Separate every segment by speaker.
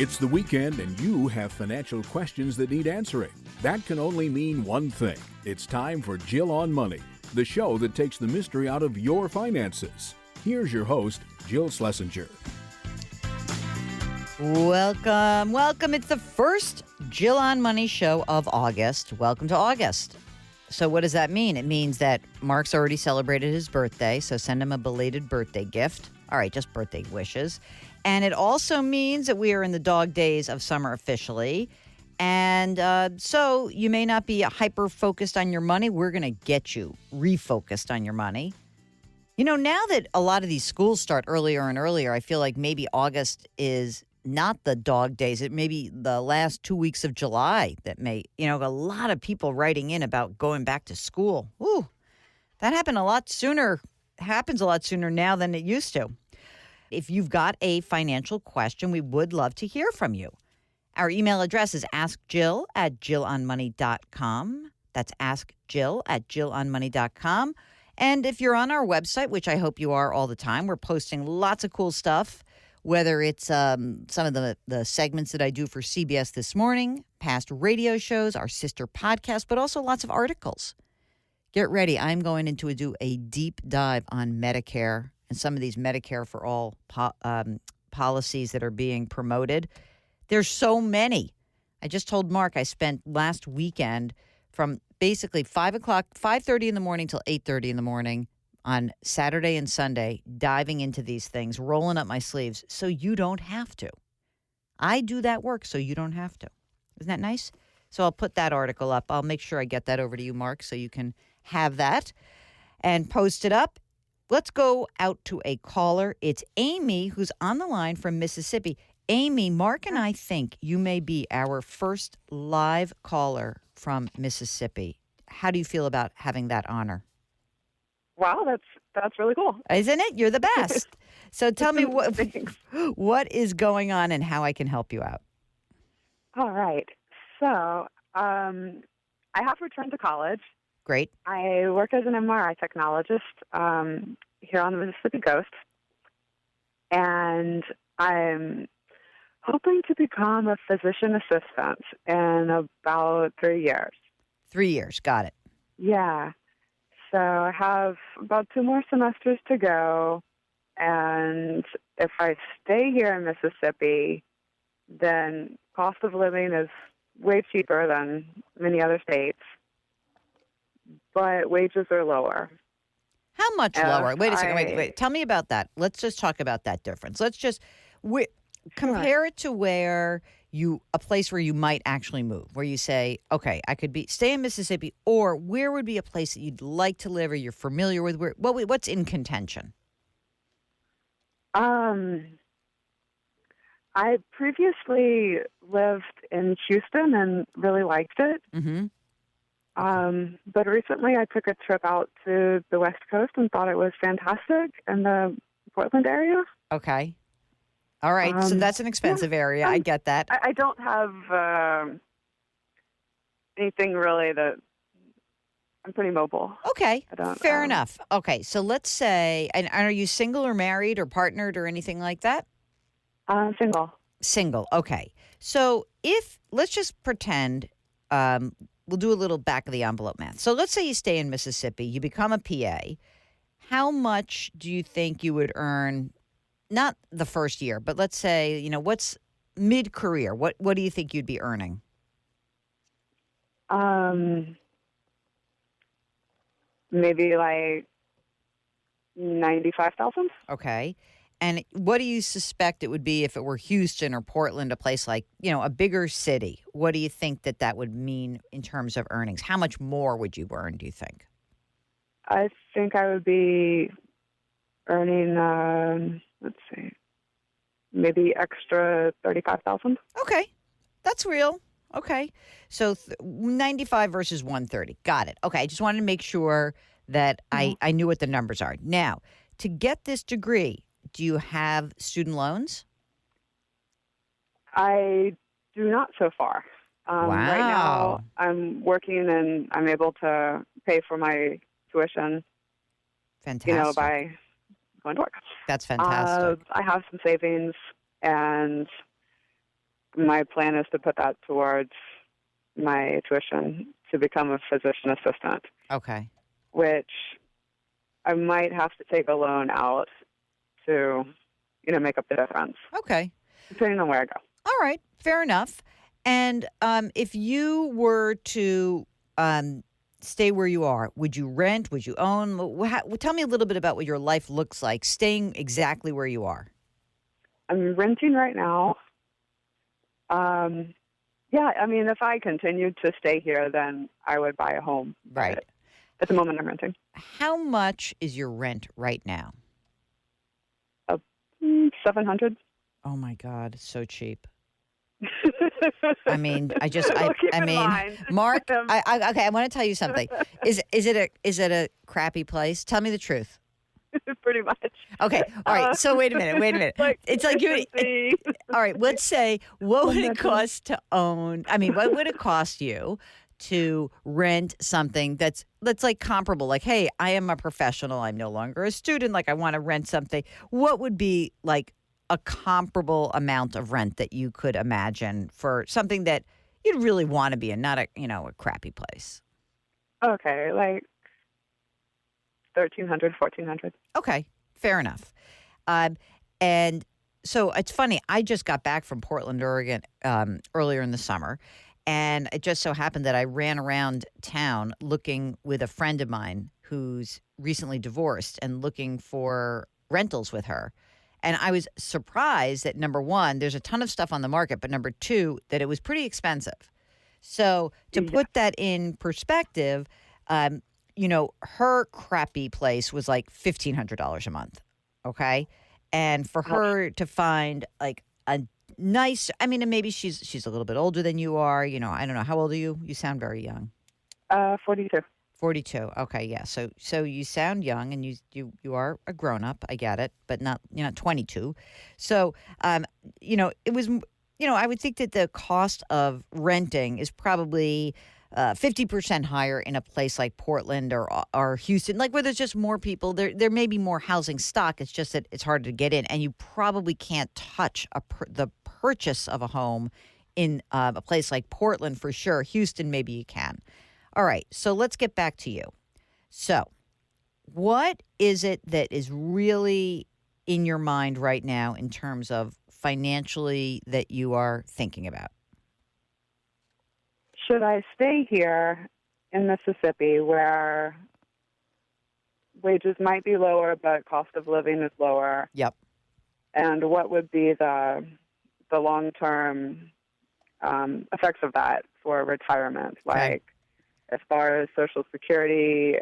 Speaker 1: It's the weekend and you have financial questions that need answering. That can only mean one thing. It's time for Jill on Money, the show that takes the mystery out of your finances. Here's your host, Jill Schlesinger.
Speaker 2: Welcome. It's the first Jill on Money show of August. Welcome to August. So what does that mean? It means that Mark's already celebrated his birthday, so send him a belated birthday gift. All right, just birthday wishes. And it also means that we are in the dog days of summer officially. And so you may not be hyper-focused on your money. We're going to get you refocused on your money. You know, now that a lot of these schools start earlier and earlier, I feel like maybe August is not the dog days. It may be the last 2 weeks of July that may, a lot of people writing in about going back to school. Ooh, that happens a lot sooner now than it used to. If you've got a financial question, we would love to hear from you. Our email address is askjill@jillonmoney.com. That's askjill@jillonmoney.com. And if you're on our website, which I hope you are all the time, we're posting lots of cool stuff, whether it's some of the segments that I do for CBS This Morning, past radio shows, our sister podcast, but also lots of articles. Get ready. I'm going to do a deep dive on Medicare and some of these Medicare for All policies that are being promoted. There's so many. I just told Mark I spent last weekend from basically 5:30 in the morning till 8:30 in the morning on Saturday and Sunday, diving into these things, rolling up my sleeves so you don't have to. I do that work so you don't have to. Isn't that nice? So I'll put that article up. I'll make sure I get that over to you, Mark, so you can have that and post it up. Let's go out to a caller. It's Aimee, who's on the line from Mississippi. Aimee, Mark and I think you may be our first live caller from Mississippi. How do you feel about having that honor?
Speaker 3: Wow, that's really cool.
Speaker 2: Isn't it? You're the best. So tell me what is going on and how I can help you out.
Speaker 3: All right. So I have returned to college.
Speaker 2: Great.
Speaker 3: I work as an MRI technologist here on the Mississippi coast, and I'm hoping to become a physician assistant in about 3 years.
Speaker 2: 3 years. Got it.
Speaker 3: Yeah. So I have about 2 more semesters to go, and if I stay here in Mississippi, then cost of living is way cheaper than many other states, but wages are lower.
Speaker 2: How much lower? Wait a second. Wait. Tell me about that. Let's just talk about that difference. Let's just compare it to a place where you might actually move, where you say, okay, I could stay in Mississippi, or where would be a place that you'd like to live or you're familiar with? What's in contention?
Speaker 3: I previously lived in Houston and really liked it.
Speaker 2: Mm-hmm.
Speaker 3: But recently I took a trip out to the West Coast and thought it was fantastic in the Portland area.
Speaker 2: Okay. All right. So that's an expensive area. I get that.
Speaker 3: I don't have anything really that I'm pretty mobile.
Speaker 2: Okay. Fair enough. Okay. So let's say, and are you single or married or partnered or anything like that?
Speaker 3: Single.
Speaker 2: Single. Okay. So let's just pretend, we'll do a little back of the envelope math. So let's say you stay in Mississippi, you become a PA. How much do you think you would earn? Not the first year, but let's say, what's mid-career? What do you think you'd be earning?
Speaker 3: Maybe like $95,000.
Speaker 2: Okay. And what do you suspect it would be if it were Houston or Portland, a place like, a bigger city? What do you think that would mean in terms of earnings? How much more would you earn, do you think?
Speaker 3: I think I would be earning, maybe extra $35,000.
Speaker 2: Okay. That's real. Okay. So 95 versus 130. Got it. Okay. I just wanted to make sure that I knew what the numbers are. Now, to get this degree, do you have student loans?
Speaker 3: I do not so far.
Speaker 2: Wow.
Speaker 3: Right now, I'm working and I'm able to pay for my tuition.
Speaker 2: Fantastic.
Speaker 3: By going to work.
Speaker 2: That's fantastic.
Speaker 3: I have some savings, and my plan is to put that towards my tuition to become a physician assistant,
Speaker 2: Okay.
Speaker 3: which I might have to take a loan out to, make up the difference,
Speaker 2: Okay.
Speaker 3: depending on where I go.
Speaker 2: All right. Fair enough. And if you were to stay where you are, would you rent? Would you own? Tell me a little bit about what your life looks like staying exactly where you are.
Speaker 3: I'm renting right now. Yeah, I mean, if I continued to stay here, then I would buy a home.
Speaker 2: Right.
Speaker 3: But at the moment, I'm renting.
Speaker 2: How much is your rent right now?
Speaker 3: 700.
Speaker 2: Oh my God, it's so cheap. I mean,
Speaker 3: Well, keep in
Speaker 2: mean,
Speaker 3: mind.
Speaker 2: Mark. Okay, I want to tell you something. Is it a crappy place? Tell me the truth.
Speaker 3: Pretty much.
Speaker 2: Okay, all right. So wait a minute.
Speaker 3: Like
Speaker 2: It's like you.
Speaker 3: Christmas.
Speaker 2: All right, let's say what would it
Speaker 3: Imagine.
Speaker 2: cost to own? I mean, what would it cost you to rent something that's like comparable? Like, hey, I am a professional. I'm no longer a student. Like, I want to rent something. What would be like a comparable amount of rent that you could imagine for something that you'd really want to be in, not a crappy place?
Speaker 3: Okay, like 1,300, 1,400.
Speaker 2: Okay, fair enough. And so it's funny. I just got back from Portland, Oregon, earlier in the summer, and it just so happened that I ran around town looking with a friend of mine who's recently divorced and looking for rentals with her. And I was surprised that, number one, there's a ton of stuff on the market, but number two, that it was pretty expensive. So to put that in perspective, her crappy place was like $1,500 a month. Okay. And for her to find like a nice, I mean, and maybe she's a little bit older than you are. I don't know. How old are you? You sound very young.
Speaker 3: 42.
Speaker 2: 42. Okay, yeah. So you sound young, and you are a grown up. I get it, but not 22. So it was I would think that the cost of renting is probably 50% higher in a place like Portland or Houston, like where there's just more people. There may be more housing stock. It's just that it's harder to get in, and you probably can't touch the purchase of a home in a place like Portland for sure. Houston, maybe you can. All right, so let's get back to you. So what is it that is really in your mind right now in terms of financially that you are thinking about?
Speaker 3: Should I stay here in Mississippi where wages might be lower but cost of living is lower?
Speaker 2: Yep.
Speaker 3: And what would be the long-term effects of that for retirement? Like, as far as Social Security,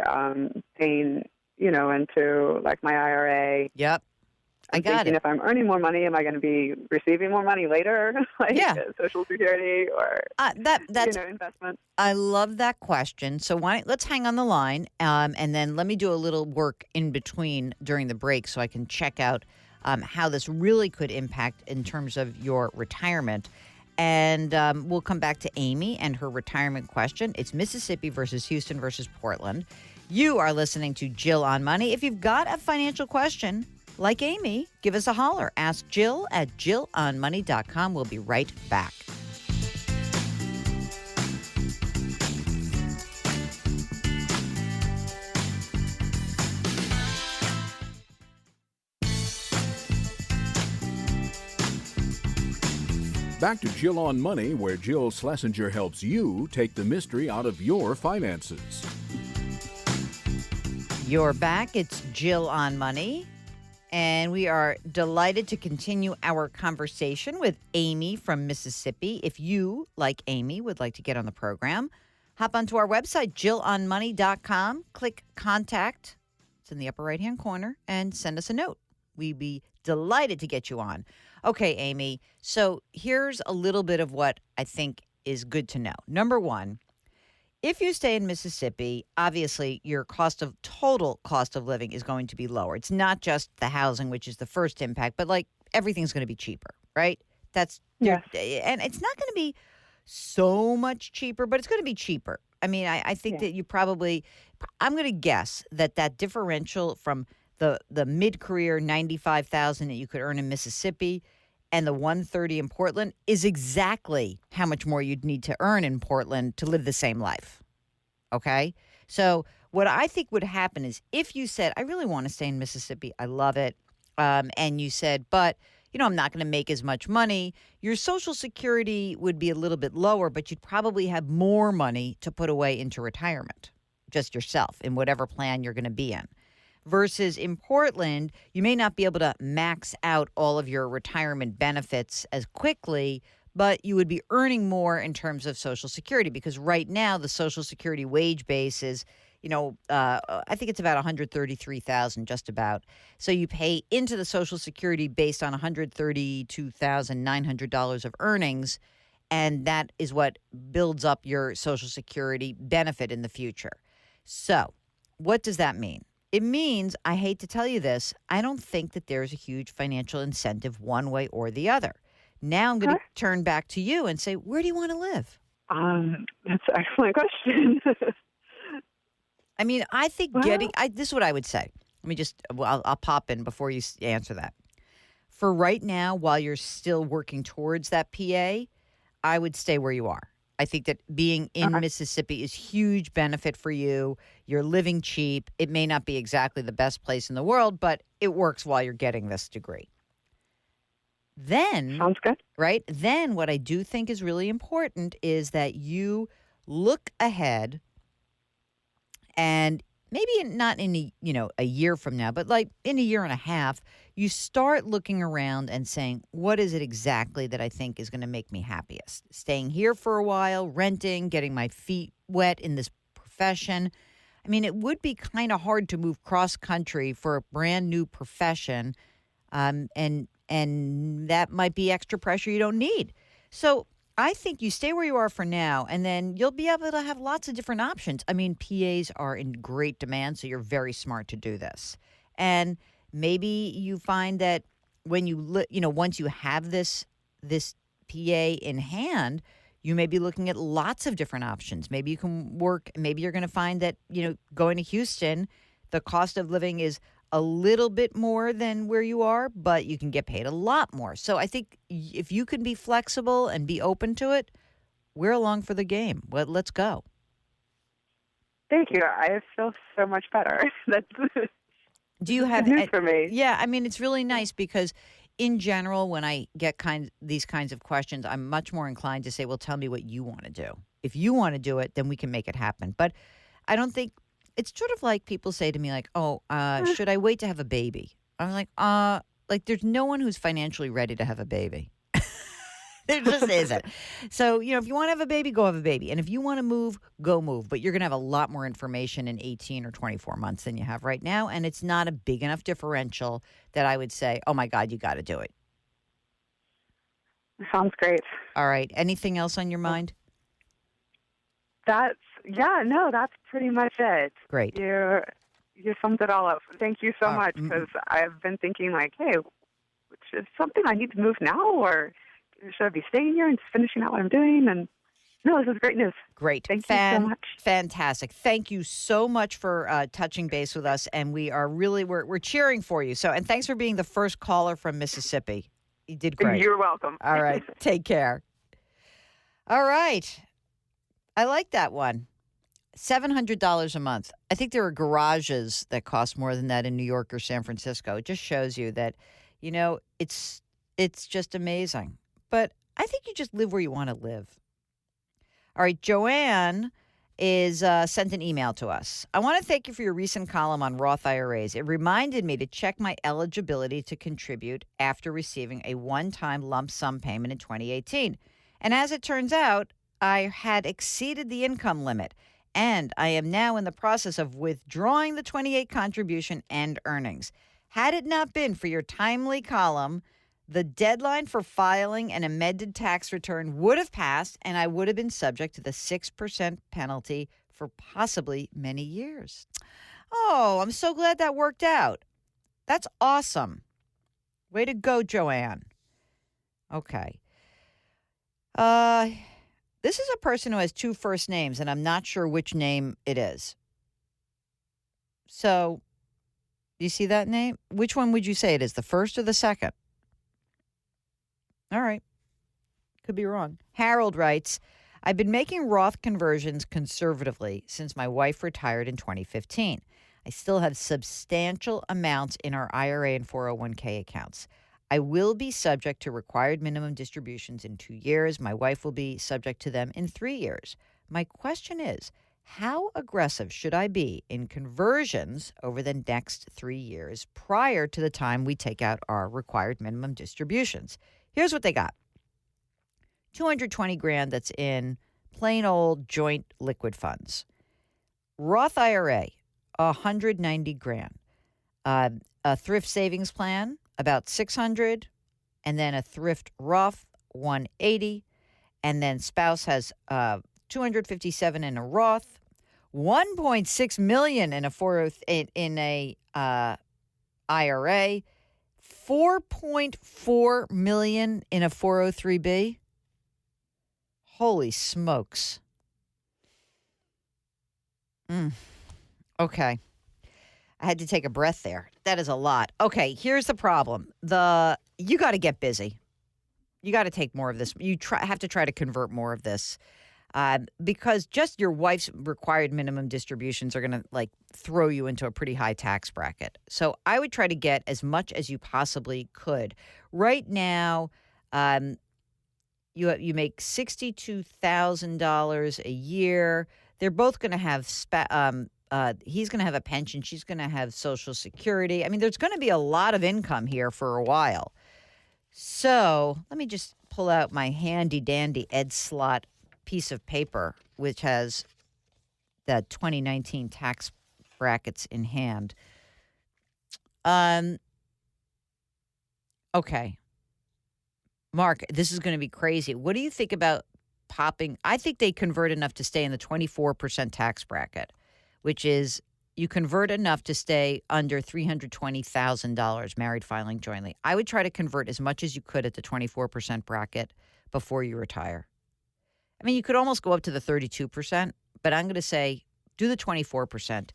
Speaker 3: paying, into like my IRA.
Speaker 2: Yep.
Speaker 3: I'm thinking if I'm earning more money, am I going to be receiving more money later? Social Security or
Speaker 2: that's
Speaker 3: investment?
Speaker 2: I love that question. So let's hang on the line, and then let me do a little work in between during the break so I can check out how this really could impact in terms of your retirement. And we'll come back to Aimee and her retirement question. It's Mississippi versus Houston versus Portland. You are listening to Jill on Money. If you've got a financial question like Aimee, give us a holler. Ask Jill at JillOnMoney.com. We'll be right back.
Speaker 1: Back to Jill on Money, where Jill Schlesinger helps you take the mystery out of your finances.
Speaker 2: You're back. It's Jill on Money. And we are delighted to continue our conversation with Aimee from Mississippi. If you, like Aimee, would like to get on the program, hop onto our website, JillOnMoney.com. Click Contact. It's in the upper right-hand corner. And send us a note. We'd be delighted to get you on. Okay, Aimee, so here's a little bit of what I think is good to know. Number one, if you stay in Mississippi, obviously your total cost of living is going to be lower. It's not just the housing, which is the first impact, but like everything's going to be cheaper, right? And it's not going to be so much cheaper, but it's going to be cheaper. I mean, I think that I'm going to guess that differential from the mid-career $95,000 that you could earn in Mississippi and the 130 in Portland is exactly how much more you'd need to earn in Portland to live the same life. Okay? So what I think would happen is if you said, I really want to stay in Mississippi, I love it, and you said, but, I'm not going to make as much money, your Social Security would be a little bit lower, but you'd probably have more money to put away into retirement, just yourself, in whatever plan you're going to be in. Versus in Portland, you may not be able to max out all of your retirement benefits as quickly, but you would be earning more in terms of Social Security because right now the Social Security wage base is, I think it's about $133,000 just about. So you pay into the Social Security based on $132,900 of earnings, and that is what builds up your Social Security benefit in the future. So what does that mean? It means, I hate to tell you this, I don't think that there's a huge financial incentive one way or the other. Now I'm going to turn back to you and say, where do you want to live?
Speaker 3: That's an excellent question.
Speaker 2: I mean, I think this is what I would say. Let me just, I'll pop in before you answer that. For right now, while you're still working towards that PA, I would stay where you are. I think that being in Mississippi is huge benefit for you. You're living cheap. It may not be exactly the best place in the world, but it works while you're getting this degree. Then,
Speaker 3: sounds good.
Speaker 2: Right? Then what I do think is really important is that you look ahead and maybe not in a year from now, but like in a year and a half, you start looking around and saying, what is it exactly that I think is going to make me happiest? Staying here for a while, renting, getting my feet wet in this profession. I mean, it would be kind of hard to move cross country for a brand new profession, and that might be extra pressure you don't need. So I think you stay where you are for now, and then you'll be able to have lots of different options. I mean, PAs are in great demand, so you're very smart to do this. And maybe you find that when once you have this PA in hand, you may be looking at lots of different options. Maybe you can work. Maybe you're going to find that going to Houston, the cost of living is a little bit more than where you are, but you can get paid a lot more. So I think if you can be flexible and be open to it, we're along for the game. Well, let's go.
Speaker 3: Thank you. I feel so much better. That's
Speaker 2: Do you have
Speaker 3: news for me?
Speaker 2: Yeah, I mean, it's really nice because in general, when I get these kinds of questions, I'm much more inclined to say, well, tell me what you want to do. If you want to do it, then we can make it happen. But I don't think it's sort of like people say to me like, oh, should I wait to have a baby? I'm like there's no one who's financially ready to have a baby. There just isn't. So, if you want to have a baby, go have a baby. And if you want to move, go move. But you're going to have a lot more information in 18 or 24 months than you have right now. And it's not a big enough differential that I would say, oh, my God, you got to do it.
Speaker 3: Sounds great.
Speaker 2: All right. Anything else on your mind?
Speaker 3: That's pretty much it.
Speaker 2: Great.
Speaker 3: You summed it all up. Thank you so much, because I've been thinking like, hey, which is something I need to move now, or should I be staying here and just finishing out what I'm doing? And no, this is great news.
Speaker 2: Great.
Speaker 3: Thank you so much.
Speaker 2: Fantastic. Thank you so much for touching base with us, and we are really we're cheering for you. So, and thanks for being the first caller from Mississippi. You did great.
Speaker 3: You're welcome.
Speaker 2: All right. Take care. All right. I like that one. $700 a month. I think there are garages that cost more than that in New York or San Francisco. It just shows you that, it's just amazing. But I think you just live where you want to live. All right, Joanne is sent an email to us. I want to thank you for your recent column on Roth IRAs. It reminded me to check my eligibility to contribute after receiving a one-time lump sum payment in 2018. And as it turns out, I had exceeded the income limit, and I am now in the process of withdrawing the 28 contribution and earnings. Had it not been for your timely column, the deadline for filing an amended tax return would have passed, and I would have been subject to the 6% penalty for possibly many years. Oh, I'm so glad that worked out. That's awesome. Way to go, Joanne. Okay. This is a person who has two first names, and I'm not sure which name it is. So, do you see that name? Which one would you say it is, the first or the second? All right. Could be wrong. Harold writes, I've been making Roth conversions conservatively since my wife retired in 2015. I still have substantial amounts in our IRA and 401k accounts. I will be subject to required minimum distributions in 2 years. My wife will be subject to them in 3 years. My question is, how aggressive should I be in conversions over the next 3 years prior to the time we take out our required minimum distributions? Here's what they got. 220 grand that's in plain old joint liquid funds. Roth IRA, 190 grand. A thrift savings plan, about 600, and then a thrift Roth, 180, and then spouse has 257 in a Roth, 1.6 million in a IRA, 4.4 million in a 403b. Holy smokes. Okay. I had to take a breath there. That is a lot. Okay, here's the problem. You got to get busy. You got to take more of this. You have to try to convert more of this. Because just your wife's required minimum distributions are going to throw you into a pretty high tax bracket. So I would try to get as much as you possibly could. Right now, you make $62,000 a year. They're both going to have he's going to have a pension. She's going to have Social Security. I mean, there's going to be a lot of income here for a while. So let me just pull out my handy dandy Ed Slott piece of paper, which has the 2019 tax brackets in hand. Okay. Mark, this is going to be crazy. What do you think about popping? I think they convert enough to stay in the 24% tax bracket, which is you convert enough to stay under $320,000 married filing jointly. I would try to convert as much as you could at the 24% bracket before you retire. I mean, you could almost go up to the 32%, but I'm going to say do the 24%.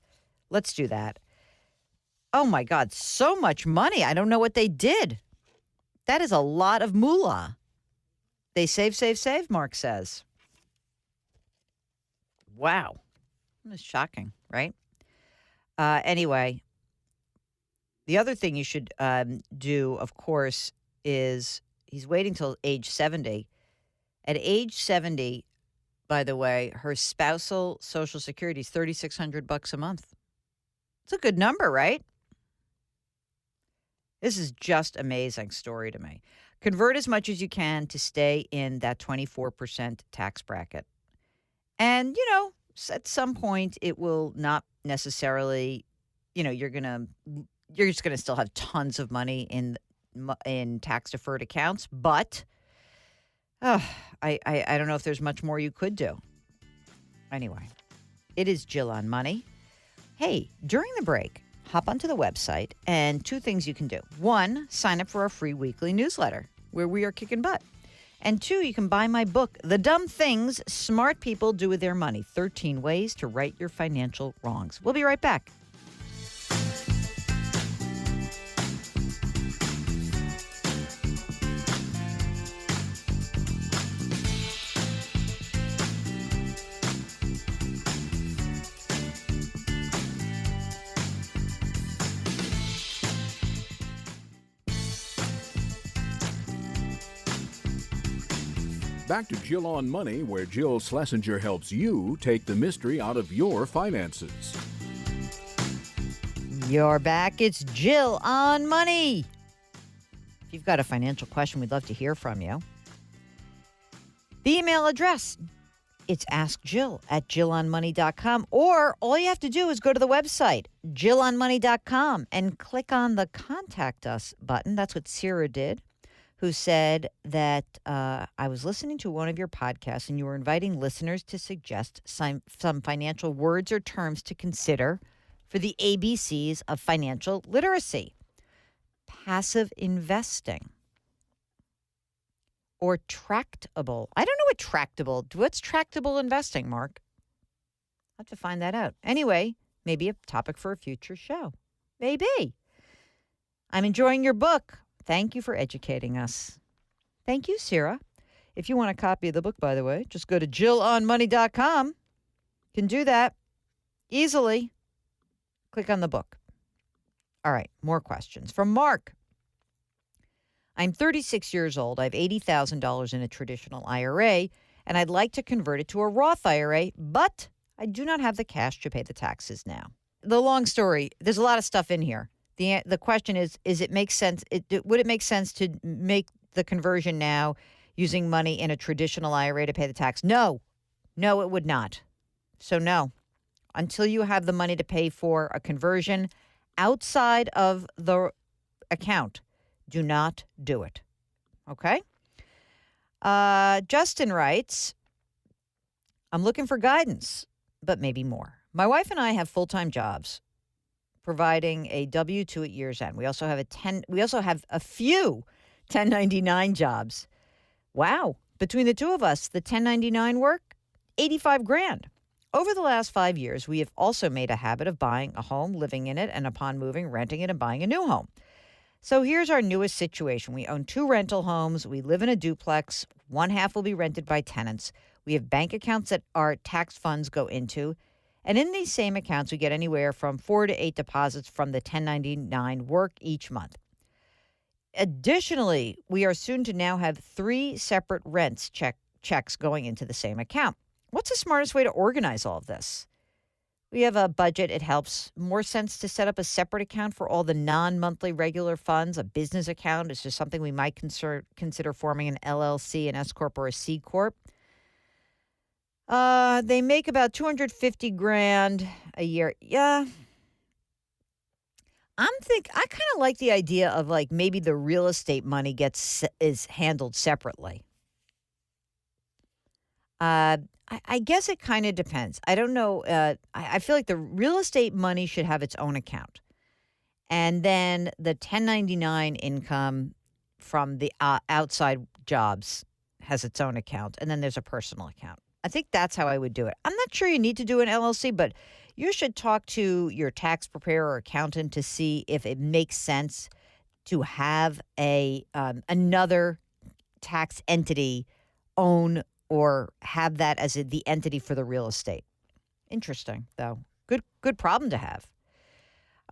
Speaker 2: Let's do that. Oh, my God, so much money. I don't know what they did. That is a lot of moolah. They save, Mark says. Wow. That's shocking, right? Anyway, the other thing you should do, of course, is he's waiting till age 70. At age 70, by the way, her spousal Social Security is $3,600 a month. It's a good number, right? This is just amazing story to me. Convert as much as you can to stay in that 24% tax bracket. And, at some point it will not necessarily, you're just going to still have tons of money in tax deferred accounts, but I don't know if there's much more you could do. Anyway, it is Jill on Money. Hey, during the break, hop onto the website, and 2 things you can do. 1, sign up for our free weekly newsletter, where we are kicking butt. And 2, you can buy my book, The Dumb Things Smart People Do With Their Money, 13 Ways to Right Your Financial Wrongs. We'll be right back.
Speaker 1: Back to Jill on Money, where Jill Schlesinger helps you take the mystery out of your finances.
Speaker 2: You're back. It's Jill on Money. If you've got a financial question, we'd love to hear from you. The email address, it's askjill@jillonmoney.com, or all you have to do is go to the website, jillonmoney.com, and click on the Contact Us button. That's what Sarah did, who said that I was listening to one of your podcasts and you were inviting listeners to suggest some financial words or terms to consider for the ABCs of financial literacy. Passive investing. Or tractable. I don't know what tractable. What's tractable investing, Mark? I'll have to find that out. Anyway, maybe a topic for a future show. Maybe. I'm enjoying your book. Thank you for educating us. Thank you, Sarah. If you want a copy of the book, by the way, just go to JillOnMoney.com. You can do that easily. Click on the book. All right, more questions. From Mark. I'm 36 years old. I have $80,000 in a traditional IRA, and I'd like to convert it to a Roth IRA, but I do not have the cash to pay the taxes now. The long story, there's a lot of stuff in here. The question is it make sense? Would it make sense to make the conversion now using money in a traditional IRA to pay the tax? No, it would not. So no, until you have the money to pay for a conversion outside of the account, do not do it. Okay? Justin writes, I'm looking for guidance, but maybe more. My wife and I have full-time jobs, providing a W-2 at year's end. We also have a few 1099 jobs. Wow. Between the two of us, the 1099 work, $85,000. Over the last 5 years, we have also made a habit of buying a home, living in it, and upon moving, renting it and buying a new home. So here's our newest situation. We own 2 rental homes. We live in a duplex. One half will be rented by tenants. We have bank accounts that our tax funds go into. And in these same accounts, we get anywhere from 4 to 8 deposits from the 1099 work each month. Additionally, we are soon to now have 3 separate rents checks going into the same account. What's the smartest way to organize all of this? We have a budget. It helps. More sense to set up a separate account for all the non-monthly regular funds. A business account is just something we might consider forming an LLC, an S Corp, or a C Corp. They make about $250,000 a year. Yeah. I kind of like the idea of like maybe the real estate money is handled separately. I guess it kind of depends. I don't know. I feel like the real estate money should have its own account. And then the 1099 income from the outside jobs has its own account. And then there's a personal account. I think that's how I would do it. I'm not sure you need to do an LLC, but you should talk to your tax preparer or accountant to see if it makes sense to have another tax entity own or have that as the entity for the real estate. Interesting, though. Good problem to have.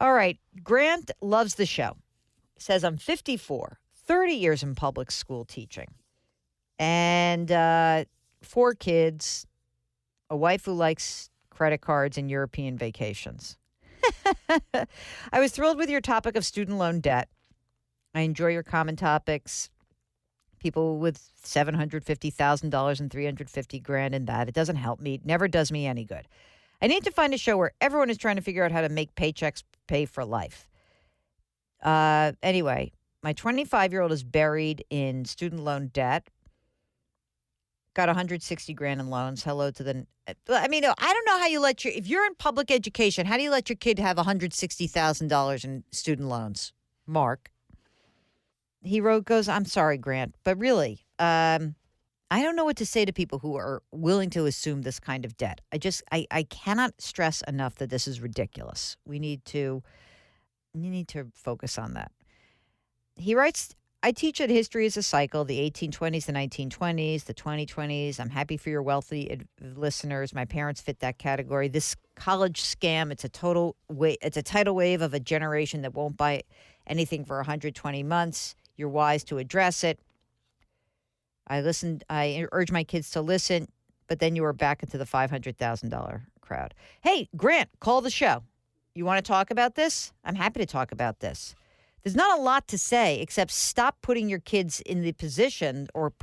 Speaker 2: All right. Grant loves the show. Says, I'm 54, 30 years in public school teaching, and 4 kids, a wife who likes credit cards and European vacations. I was thrilled with your topic of student loan debt. I enjoy your common topics. People with $750,000 and $350,000 in that. It doesn't help me. It never does me any good. I need to find a show where everyone is trying to figure out how to make paychecks pay for life. Anyway, my 25-year-old is buried in student loan debt. Got $160,000 in loans. Hello to the. I mean, I don't know how you if you're in public education, how do you let your kid have $160,000 in student loans? Mark. He goes, I'm sorry, Grant, but really, I don't know what to say to people who are willing to assume this kind of debt. I cannot stress enough that this is ridiculous. You need to focus on that. He writes, I teach that history is a cycle, the 1820s, the 1920s, the 2020s. I'm happy for your wealthy listeners. My parents fit that category. This college scam, it's a tidal wave of a generation that won't buy anything for 120 months. You're wise to address it. I urge my kids to listen, but then you are back into the $500,000 crowd. Hey, Grant, call the show. You want to talk about this? I'm happy to talk about this. There's not a lot to say except stop putting your kids in the position or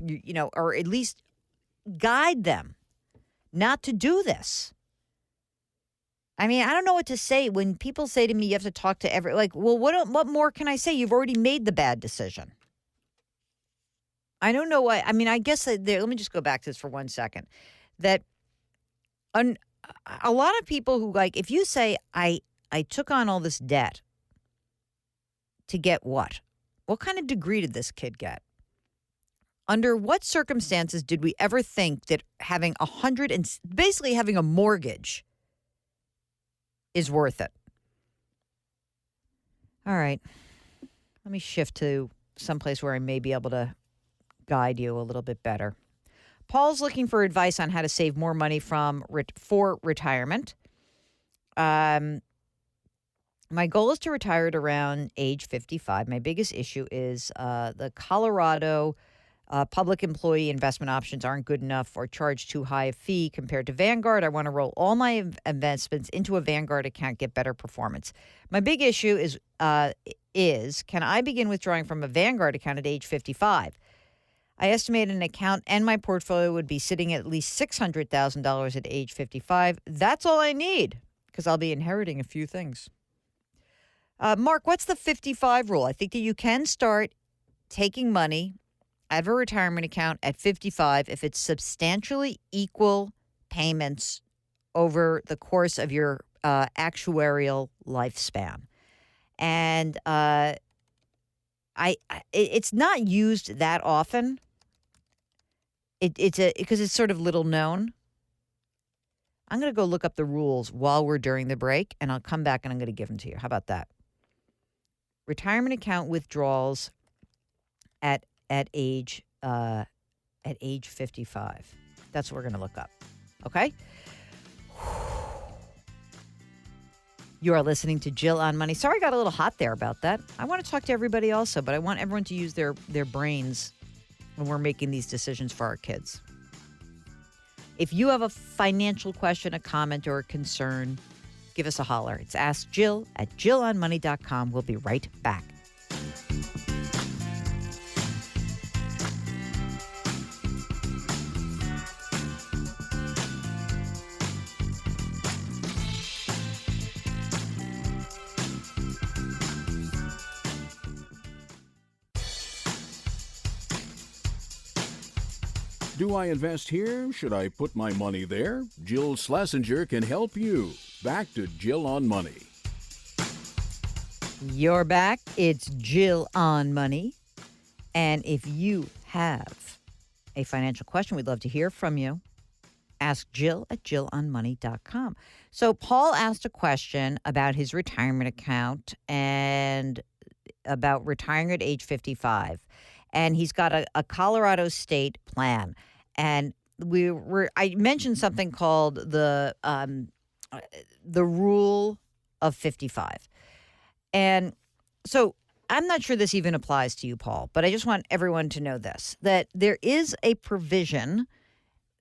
Speaker 2: at least guide them not to do this. I mean, I don't know what to say when people say to me, you have to talk to what more can I say? You've already made the bad decision. I don't know why. I mean, I guess let me just go back to this for 1 second. That a lot of people who if you say, I took on all this debt to get what? What kind of degree did this kid get? Under what circumstances did we ever think that having basically having a mortgage is worth it? All right. Let me shift to someplace where I may be able to guide you a little bit better. Paul's looking for advice on how to save more money for retirement. My goal is to retire at around age 55. My biggest issue is the Colorado public employee investment options aren't good enough or charge too high a fee compared to Vanguard. I want to roll all my investments into a Vanguard account, get better performance. My big issue is can I begin withdrawing from a Vanguard account at age 55? I estimate an account and my portfolio would be sitting at least $600,000 at age 55. That's all I need because I'll be inheriting a few things. Mark, what's the 55 rule? I think that you can start taking money out of a retirement account at 55 if it's substantially equal payments over the course of your actuarial lifespan. And it's not used that often. Because it's sort of little known. I'm going to go look up the rules while we're during the break, and I'll come back and I'm going to give them to you. How about that? Retirement account withdrawals at age 55. That's what we're going to look up. Okay? You are listening to Jill on Money. Sorry I got a little hot there about that. I want to talk to everybody also, but I want everyone to use their brains when we're making these decisions for our kids. If you have a financial question, a comment, or a concern, give us a holler. It's Ask Jill at JillOnMoney.com. We'll be right back.
Speaker 1: Do I invest here? Should I put my money there? Jill Schlesinger can help you. Back to Jill on Money.
Speaker 2: You're back. It's Jill on Money. And if you have a financial question, we'd love to hear from you. Ask Jill at JillOnMoney.com. So Paul asked a question about his retirement account and about retiring at age 55. And he's got a Colorado state plan. And I mentioned something called the rule of 55. And so I'm not sure this even applies to you, Paul, but I just want everyone to know this, that there is a provision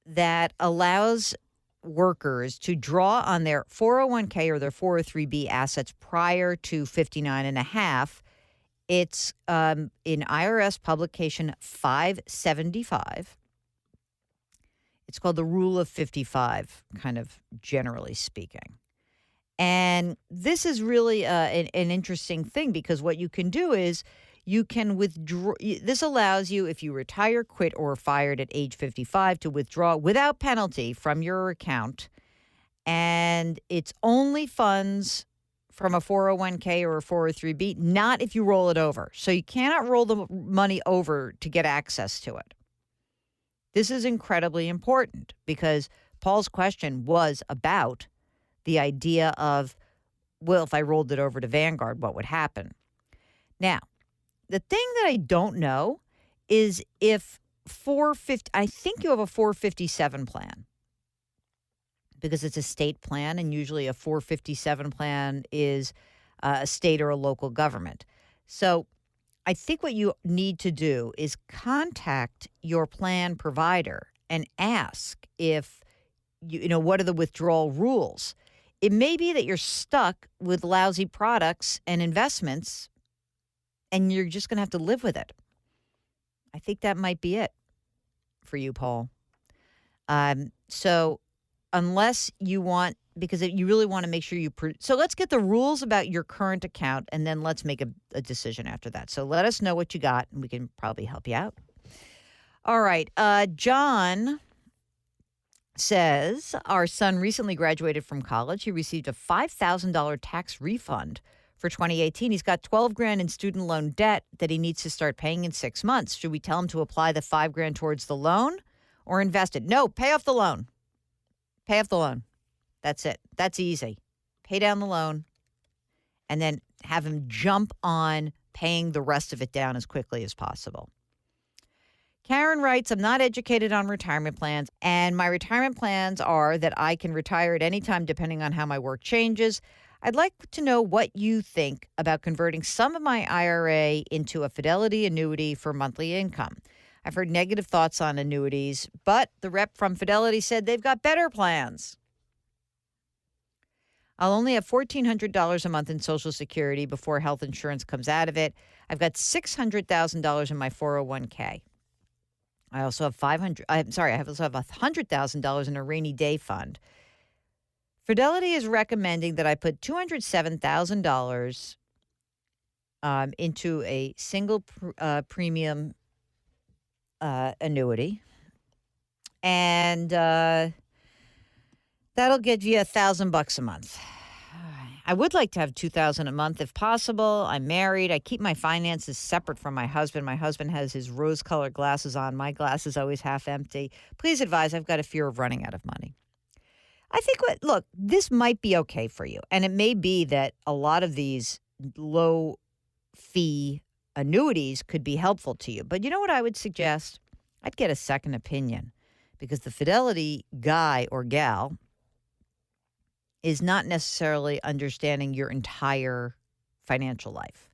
Speaker 2: that allows workers to draw on their 401k or their 403b assets prior to 59 and a half. It's in IRS publication 575. It's called the Rule of 55, kind of generally speaking. And this is really an interesting thing because what you can do is you can withdraw. This allows you, if you retire, quit, or are fired at age 55, to withdraw without penalty from your account. And it's only funds from a 401k or a 403b, not if you roll it over. So you cannot roll the money over to get access to it. This is incredibly important because Paul's question was about the idea of, well, if I rolled it over to Vanguard, what would happen? Now, the thing that I don't know is if I think you have a 457 plan, because it's a state plan, and usually a 457 plan is a state or a local government. So I think what you need to do is contact your plan provider and ask if, what are the withdrawal rules? It may be that you're stuck with lousy products and investments, and you're just going to have to live with it. I think that might be it for you, Paul. So unless you want, because you really want to make sure so let's get the rules about your current account, and then let's make a decision after that. So let us know what you got, and we can probably help you out. All right. John says, our son recently graduated from college. He received a $5,000 tax refund for 2018. He's got $12,000 in student loan debt that he needs to start paying in 6 months. Should we tell him to apply the $5,000 towards the loan or invest it? No, pay off the loan. Pay off the loan. That's it. That's easy. Pay down the loan and then have him jump on paying the rest of it down as quickly as possible. Karen writes, I'm not educated on retirement plans, and my retirement plans are that I can retire at any time depending on how my work changes. I'd like to know what you think about converting some of my IRA into a Fidelity annuity for monthly income. I've heard negative thoughts on annuities, but the rep from Fidelity said they've got better plans. I'll only have $1,400 a month in Social Security before health insurance comes out of it. I've got $600,000 in my 401k. I also have I also have $100,000 in a rainy day fund. Fidelity is recommending that I put $207,000 into a single premium annuity, and that'll get you $1,000 a month. I would like to have $2,000 a month if possible. I'm married. I keep my finances separate from my husband. My husband has his rose-colored glasses on. My glass is always half empty. Please advise. I've got a fear of running out of money. I think, look, this might be okay for you. And it may be that a lot of these low-fee annuities could be helpful to you. But you know what I would suggest? I'd get a second opinion, because the Fidelity guy or gal is not necessarily understanding your entire financial life.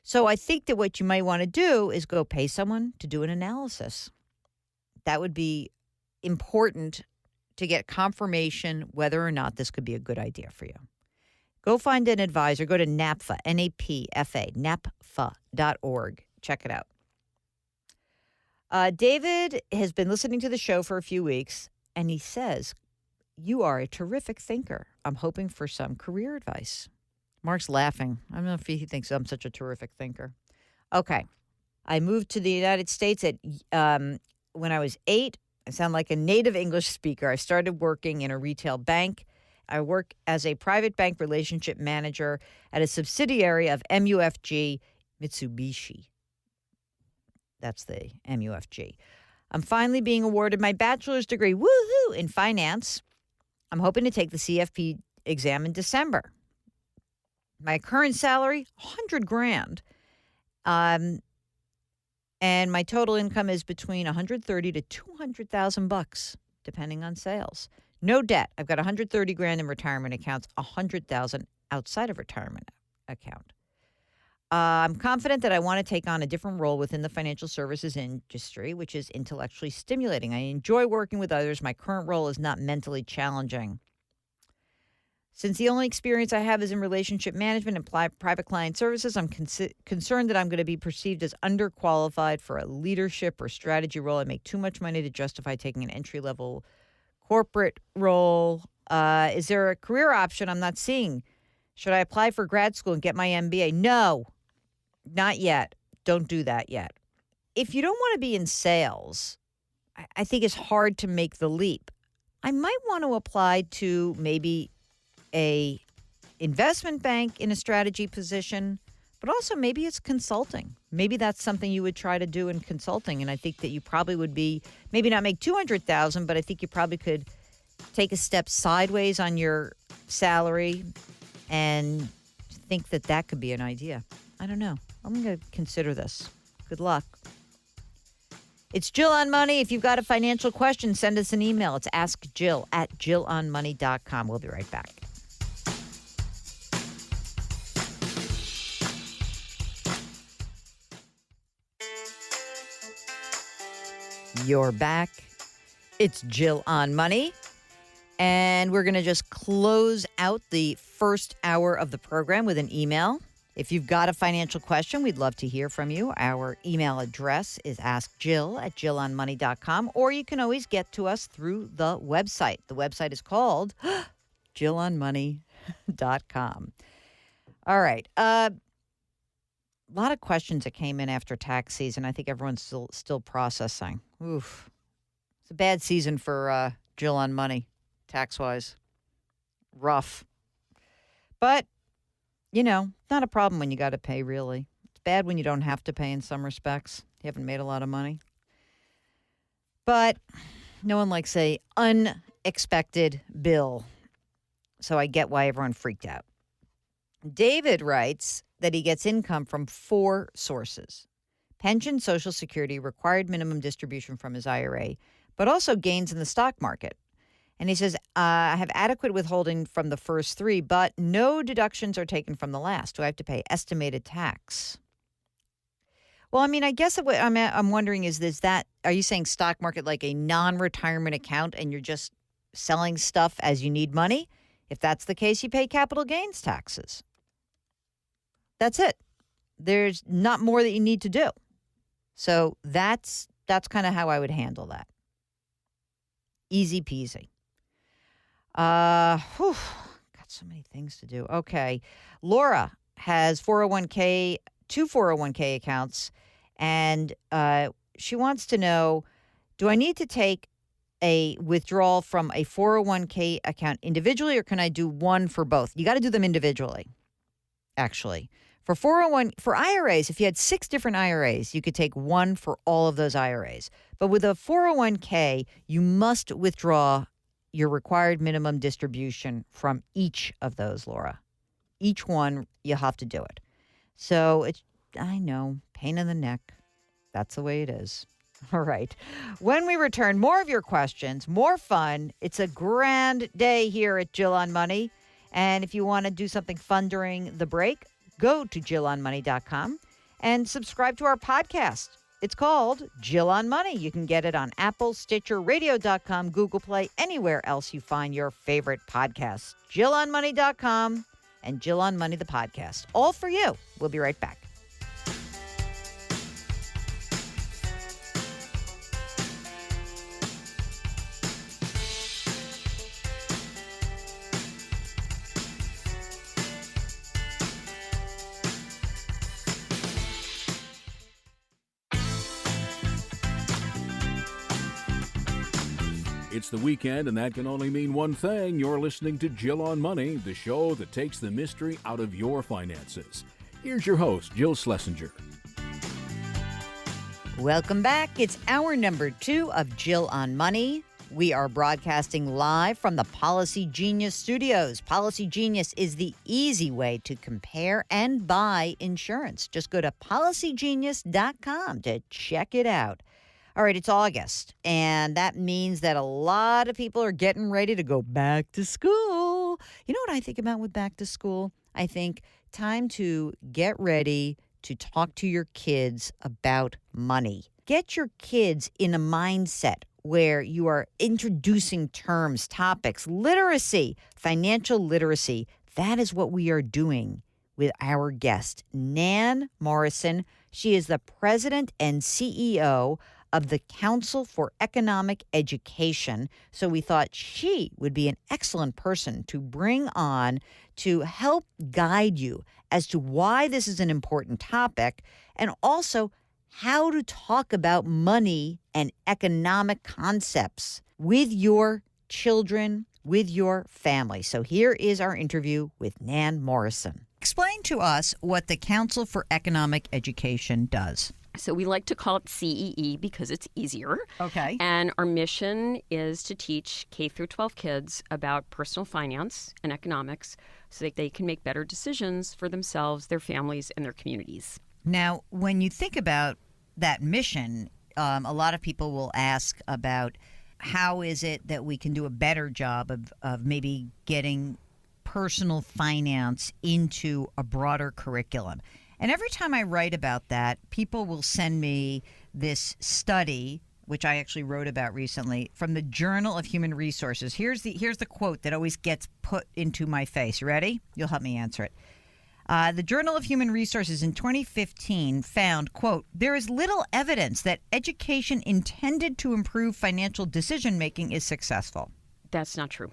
Speaker 2: So I think that what you might want to do is go pay someone to do an analysis. That would be important to get confirmation whether or not this could be a good idea for you. Go find an advisor. Go to NAPFA, N-A-P-F-A, napfa.org. Check it out. David has been listening to the show for a few weeks, and he says, you are a terrific thinker. I'm hoping for some career advice. Mark's laughing. I don't know if he thinks I'm such a terrific thinker. Okay. I moved to the United States when I was 8. I sound like a native English speaker. I started working in a retail bank. I work as a private bank relationship manager at a subsidiary of MUFG Mitsubishi. That's the MUFG. I'm finally being awarded my bachelor's degree, woohoo, in finance. I'm hoping to take the CFP exam in December. My current salary, $100,000. And my total income is between $130,000 to $200,000, depending on sales. No debt. I've got $130,000 in retirement accounts, $100,000 outside of retirement account. I'm confident that I want to take on a different role within the financial services industry, which is intellectually stimulating. I enjoy working with others. My current role is not mentally challenging. Since the only experience I have is in relationship management and private client services, I'm concerned that I'm going to be perceived as underqualified for a leadership or strategy role. I make too much money to justify taking an entry-level corporate role. Is there a career option I'm not seeing? Should I apply for grad school and get my MBA? No, not yet. Don't do that yet. If you don't want to be in sales, I think it's hard to make the leap. I might want to apply to maybe a investment bank in a strategy position, but also maybe it's consulting. Maybe that's something you would try to do in consulting. And I think that you probably would be, maybe not make $200,000, but I think you probably could take a step sideways on your salary and think that that could be an idea. I don't know. I'm going to consider this. Good luck. It's Jill on Money. If you've got a financial question, send us an email. It's askjill@jillonmoney.com. We'll be right back. You're back. It's Jill on Money. And we're going to just close out the first hour of the program with an email. If you've got a financial question, we'd love to hear from you. Our email address is askjill@jillonmoney.com, or you can always get to us through the website. The website is called jillonmoney.com. All right. A lot of questions that came in after tax season. I think everyone's still processing. Oof. It's a bad season for Jill on Money, tax-wise. Rough. But, you know, not a problem when you got to pay, really. It's bad when you don't have to pay in some respects. You haven't made a lot of money. But no one likes a unexpected bill. So I get why everyone freaked out. David writes that he gets income from 4 sources: pension, Social Security, required minimum distribution from his IRA, but also gains in the stock market. And he says, I have adequate withholding from the first three, but no deductions are taken from the last. Do I have to pay estimated tax? Well, I mean, I guess what I'm wondering is that, are you saying stock market like a non-retirement account and you're just selling stuff as you need money? If that's the case, you pay capital gains taxes. That's it. There's not more that you need to do. So that's kind of how I would handle that. Easy peasy. Got so many things to do. Okay. Laura has two 401k accounts, and she wants to know, do I need to take a withdrawal from a 401k account individually, or can I do one for both? You got to do them individually, actually. For IRAs, if you had 6 different IRAs, you could take one for all of those IRAs. But with a 401k, you must withdraw your required minimum distribution from each of those, Laura. Each one, you have to do it. So I know, pain in the neck. That's the way it is. All right. When we return, more of your questions, more fun. It's a grand day here at Jill on Money. And if you want to do something fun during the break, go to JillOnMoney.com and subscribe to our podcast. It's called Jill on Money. You can get it on Apple, Stitcher, Radio.com, Google Play, anywhere else you find your favorite podcasts. JillOnMoney.com and Jill on Money, the podcast. All for you. We'll be right back.
Speaker 1: It's the weekend, and that can only mean one thing. You're listening to Jill on Money, the show that takes the mystery out of your finances. Here's your host, Jill Schlesinger.
Speaker 2: Welcome back. It's hour number 2 of Jill on Money. We are broadcasting live from the Policy Genius studios. Policy Genius is the easy way to compare and buy insurance. Just go to policygenius.com to check it out. All right, it's August, and that means that a lot of people are getting ready to go back to school. You know what I think about with back to school? I think time to get ready to talk to your kids about money. Get your kids in a mindset where you are introducing terms, topics, literacy, financial literacy. That is what we are doing with our guest, Nan Morrison. She is the president and CEO of the Council for Economic Education. So we thought she would be an excellent person to bring on to help guide you as to why this is an important topic and also how to talk about money and economic concepts with your children, with your family. So here is our interview with Nan Morrison. Explain to us what the Council for Economic Education does.
Speaker 4: So we like to call it CEE because it's easier.
Speaker 2: Okay.
Speaker 4: And our mission is to teach K through 12 kids about personal finance and economics so that they can make better decisions for themselves, their families, and their communities.
Speaker 2: Now, when you think about that mission, a lot of people will ask about how is it that we can do a better job of maybe getting personal finance into a broader curriculum. And every time I write about that, people will send me this study, which I actually wrote about recently, from the Journal of Human Resources. Here's the quote that always gets put into my face. You ready? You'll help me answer it. The Journal of Human Resources in 2015 found, quote, there is little evidence that education intended to improve financial decision-making is successful.
Speaker 4: That's not true.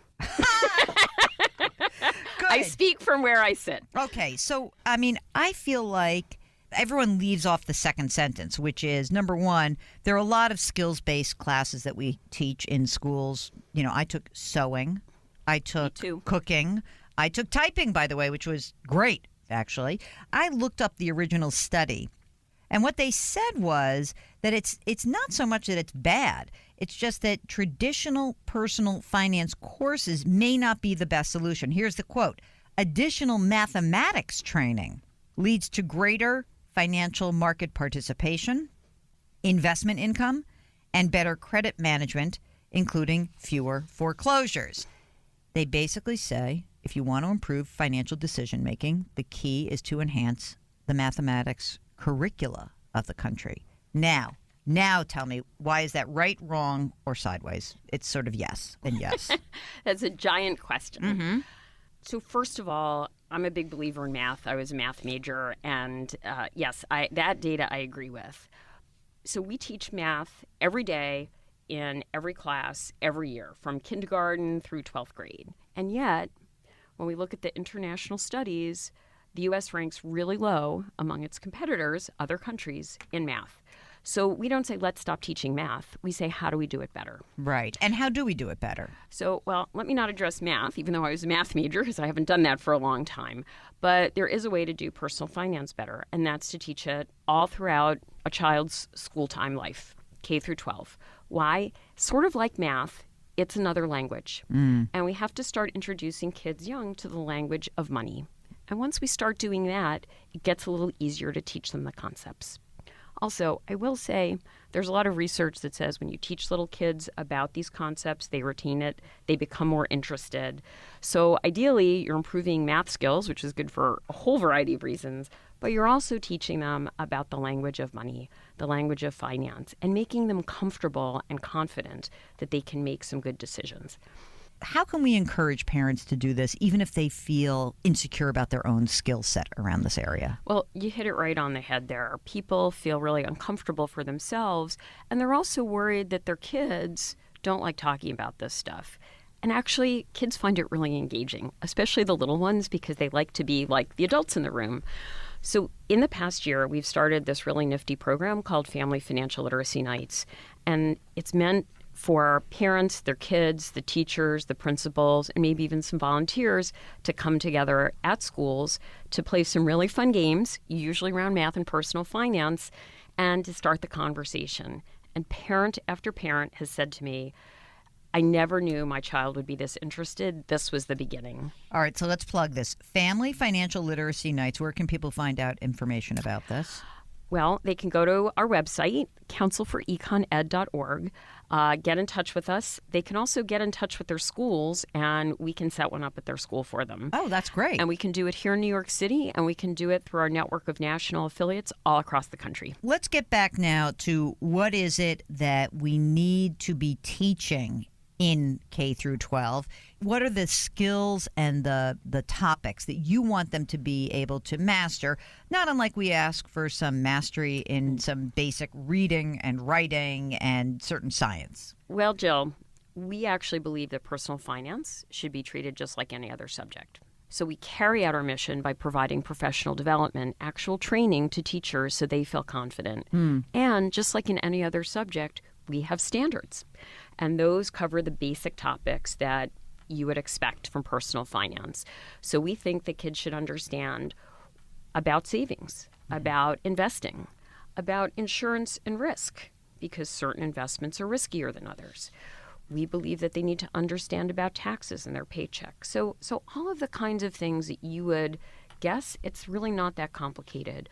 Speaker 2: Good.
Speaker 4: I speak from where I sit.
Speaker 2: Okay, so, I mean, I feel like everyone leaves off the second sentence, which is, number one, there are a lot of skills-based classes that we teach in schools. You know, I took sewing. I took cooking. I took typing, by the way, which was great, actually. I looked up the original study, and what they said was that it's not so much that it's bad. It's just that traditional personal finance courses may not be the best solution. Here's the quote. Additional mathematics training leads to greater financial market participation, investment income, and better credit management, including fewer foreclosures. They basically say if you want to improve financial decision making, the key is to enhance the mathematics curricula of the country. Now tell me, why is that right, wrong, or sideways? It's sort of yes and yes.
Speaker 4: That's a giant question. Mm-hmm. So first of all, I'm a big believer in math. I was a math major, and yes, that data I agree with. So we teach math every day in every class every year, from kindergarten through 12th grade. And yet, when we look at the international studies, the U.S. ranks really low among its competitors, other countries, in math. So we don't say, let's stop teaching math. We say, how do we do it better?
Speaker 2: Right. And how do we do it better?
Speaker 4: So, well, let me not address math, even though I was a math major, because I haven't done that for a long time. But there is a way to do personal finance better, and that's to teach it all throughout a child's school time life, K through 12. Why? Sort of like math, it's another language. And we have to start introducing kids young to the language of money. And once we start doing that, it gets a little easier to teach them the concepts. Also, I will say there's a lot of research that says when you teach little kids about these concepts, they retain it, they become more interested. So ideally, you're improving math skills, which is good for a whole variety of reasons, but you're also teaching them about the language of money, the language of finance, and making them comfortable and confident that they can make some good decisions.
Speaker 2: How can we encourage parents to do this, even if they feel insecure about their own skill set around this area?
Speaker 4: Well, you hit it right on the head there. People feel really uncomfortable for themselves, and they're also worried that their kids don't like talking about this stuff. And actually, kids find it really engaging, especially the little ones, because they like to be like the adults in the room. So in the past year, we've started this really nifty program called Family Financial Literacy Nights, and it's meant for parents, their kids, the teachers, the principals, and maybe even some volunteers to come together at schools to play some really fun games, usually around math and personal finance, and to start the conversation. And parent after parent has said to me, I never knew my child would be this interested. This was the beginning.
Speaker 2: All right, so let's plug this. Family Financial Literacy Nights. Where can people find out information about this?
Speaker 4: Well, they can go to our website, councilforeconed.org, get in touch with us. They can also get in touch with their schools, and we can set one up at their school for them.
Speaker 2: Oh, that's great.
Speaker 4: And we can do it here in New York City, and we can do it through our network of national affiliates all across the country.
Speaker 2: Let's get back now to what is it that we need to be teaching in K through 12. What are the skills and the topics that you want them to be able to master? Not unlike we ask for some mastery in some basic reading and writing and certain science.
Speaker 4: Well, Jill, we actually believe that personal finance should be treated just like any other subject. So we carry out our mission by providing professional development, actual training to teachers so they feel confident. And just like in any other subject, we have standards. And those cover the basic topics that you would expect from personal finance. So we think that kids should understand about savings, about investing, about insurance and risk, because certain investments are riskier than others. We believe that they need to understand about taxes and their paycheck. So all of the kinds of things that you would guess, it's really not that complicated.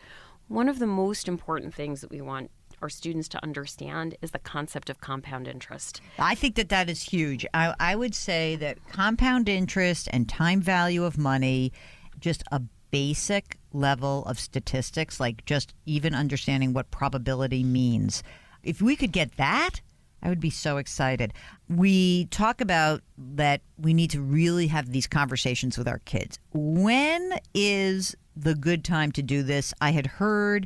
Speaker 4: One of the most important things that we want our students to understand is the concept of compound interest.
Speaker 2: I think that is huge. I would say that compound interest and time value of money, just a basic level of statistics, like just even understanding what probability means. If we could get that, I would be so excited. We talk about that we need to really have these conversations with our kids. When is the good time to do this? I had heard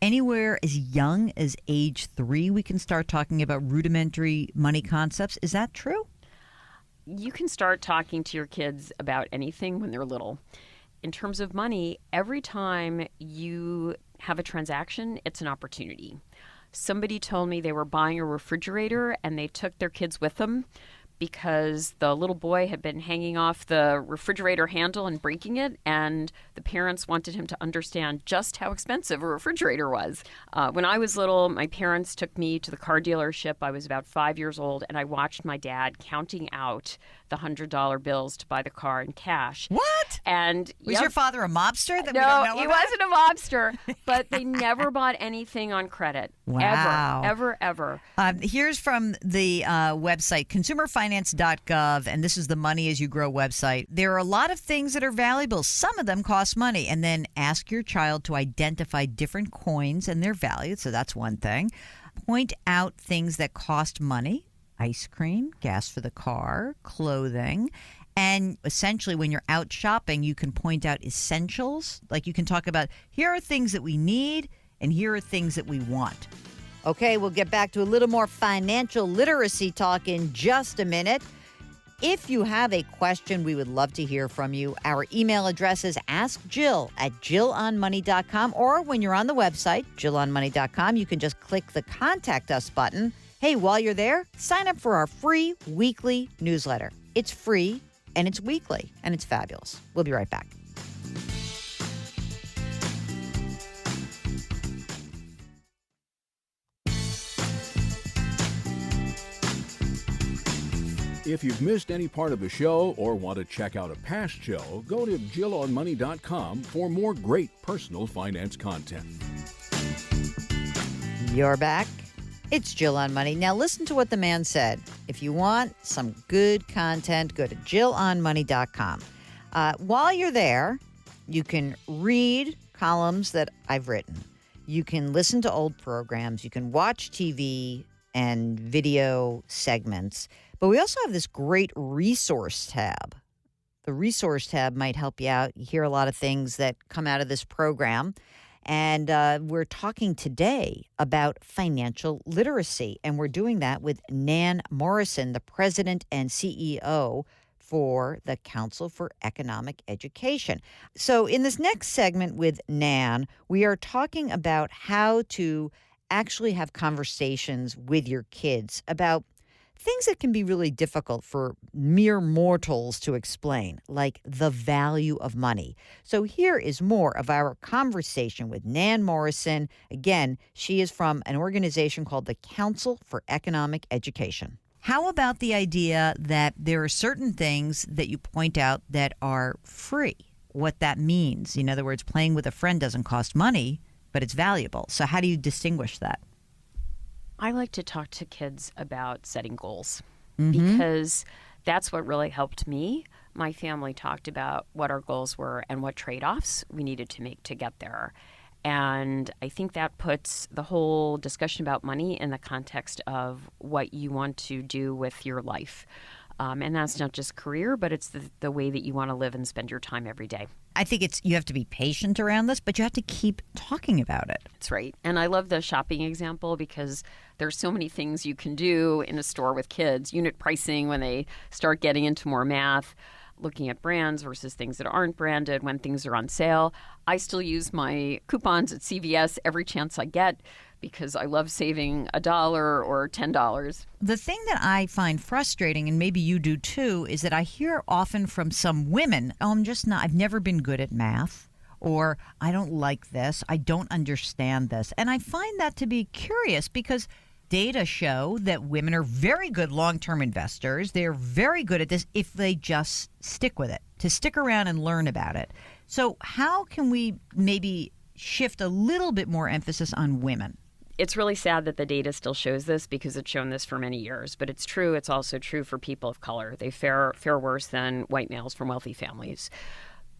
Speaker 2: anywhere as young as age 3, we can start talking about rudimentary money concepts. Is that true?
Speaker 4: You can start talking to your kids about anything when they're little. In terms of money, every time you have a transaction, it's an opportunity. Somebody told me they were buying a refrigerator and they took their kids with them because the little boy had been hanging off the refrigerator handle and breaking it, and the parents wanted him to understand just how expensive a refrigerator was. When I was little, my parents took me to the car dealership. I was about 5 years old, and I watched my dad counting out the $100 bills to buy the car in cash.
Speaker 2: What?
Speaker 4: And
Speaker 2: was your father a mobster? That we
Speaker 4: no,
Speaker 2: don't know
Speaker 4: he
Speaker 2: about?
Speaker 4: wasn't a mobster, but they never bought anything on credit.
Speaker 2: Wow.
Speaker 4: Ever.
Speaker 2: Here's from the website, consumerfinance.gov, and this is the Money as You Grow website. There are a lot of things that are valuable. Some of them cost money. And then ask your child to identify different coins and their value. So that's one thing. Point out things that cost money: ice cream, gas for the car, clothing. And essentially, when you're out shopping, you can point out essentials. Like you can talk about, here are things that we need and here are things that we want. Okay, we'll get back to a little more financial literacy talk in just a minute. If you have a question, we would love to hear from you. Our email address is askjill@jillonmoney.com, or when you're on the website, jillonmoney.com, you can just click the Contact Us button. Hey, while you're there, sign up for our free weekly newsletter. It's free, and it's weekly, and it's fabulous. We'll be right back.
Speaker 1: If you've missed any part of the show or want to check out a past show, go to jillonmoney.com for more great personal finance content.
Speaker 2: You're back. It's Jill on Money. Now listen to what the man said. If you want some good content, go to jillonmoney.com. While you're there, you can read columns that I've written. You can listen to old programs. You can watch TV and video segments. But we also have this great resource tab. The resource tab might help you out. You hear a lot of things that come out of this program. And we're talking today about financial literacy. And we're doing that with Nan Morrison, the president and CEO for the Council for Economic Education. So in this next segment with Nan, we are talking about how to actually have conversations with your kids about things that can be really difficult for mere mortals to explain, like the value of money. So here is more of our conversation with Nan Morrison. Again, she is from an organization called the Council for Economic Education. How about the idea that there are certain things that you point out that are free? What that means. In other words, playing with a friend doesn't cost money, but it's valuable. So how do you distinguish that?
Speaker 4: I like to talk to kids about setting goals because that's what really helped me. My family talked about what our goals were and what trade-offs we needed to make to get there. And I think that puts the whole discussion about money in the context of what you want to do with your life. And that's not just career, but it's the way that you want to live and spend your time every day.
Speaker 2: I think you have to be patient around this, but you have to keep talking about it.
Speaker 4: That's right. And I love the shopping example because there's so many things you can do in a store with kids. Unit pricing when they start getting into more math, looking at brands versus things that aren't branded when things are on sale. I still use my coupons at CVS every chance I get because I love saving $1 or $10.
Speaker 2: The thing that I find frustrating, and maybe you do too, is that I hear often from some women, I've never been good at math, or I don't like this, I don't understand this. And I find that to be curious because data show that women are very good long-term investors. They're very good at this if they just stick with it, to stick around and learn about it. So how can we maybe shift a little bit more emphasis on women?
Speaker 4: It's really sad that the data still shows this because it's shown this for many years, but it's true. It's also true for people of color. They fare worse than white males from wealthy families.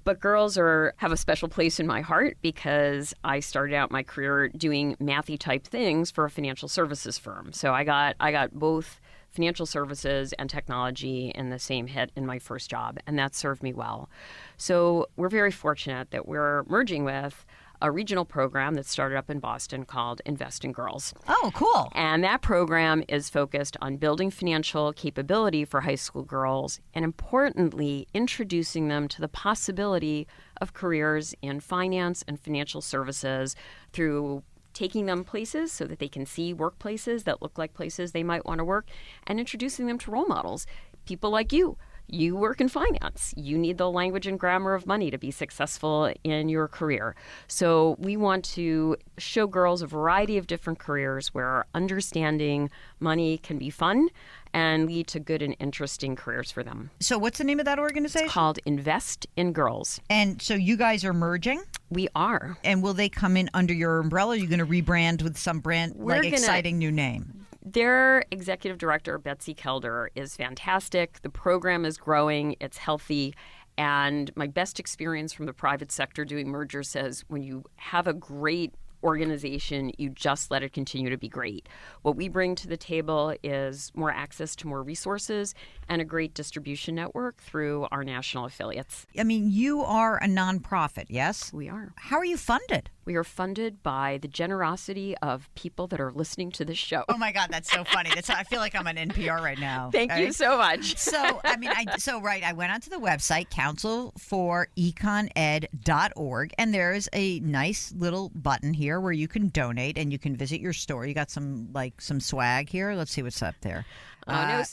Speaker 4: But girls have a special place in my heart because I started out my career doing mathy type things for a financial services firm. So I got both financial services and technology in the same hit in my first job, and that served me well. So we're very fortunate that we're merging with a regional program that started up in Boston called Invest in Girls.
Speaker 2: Oh, cool.
Speaker 4: And that program is focused on building financial capability for high school girls and, importantly, introducing them to the possibility of careers in finance and financial services through taking them places so that they can see workplaces that look like places they might want to work and introducing them to role models, people like you. You work in finance. You need the language and grammar of money to be successful in your career. So we want to show girls a variety of different careers where understanding money can be fun and lead to good and interesting careers for them.
Speaker 2: So what's the name of that organization?
Speaker 4: It's called Invest in Girls.
Speaker 2: And so you guys are merging?
Speaker 4: We are.
Speaker 2: And will they come in under your umbrella? Are you going to rebrand with some exciting new name?
Speaker 4: Their executive director, Betsy Kelder, is fantastic. The program is growing. It's healthy. And my best experience from the private sector doing mergers says when you have a great organization, you just let it continue to be great. What we bring to the table is more access to more resources and a great distribution network through our national affiliates.
Speaker 2: I mean, you are a nonprofit, yes?
Speaker 4: We are.
Speaker 2: How are you funded?
Speaker 4: We are funded by the generosity of people that are listening to this show.
Speaker 2: Oh my God, that's so funny. I feel like I'm on NPR right now.
Speaker 4: Thank you so much.
Speaker 2: So, I went onto the website, councilforeconed.org, and there's a nice little button here where you can donate and you can visit your store. You got some swag here. Let's see what's up there.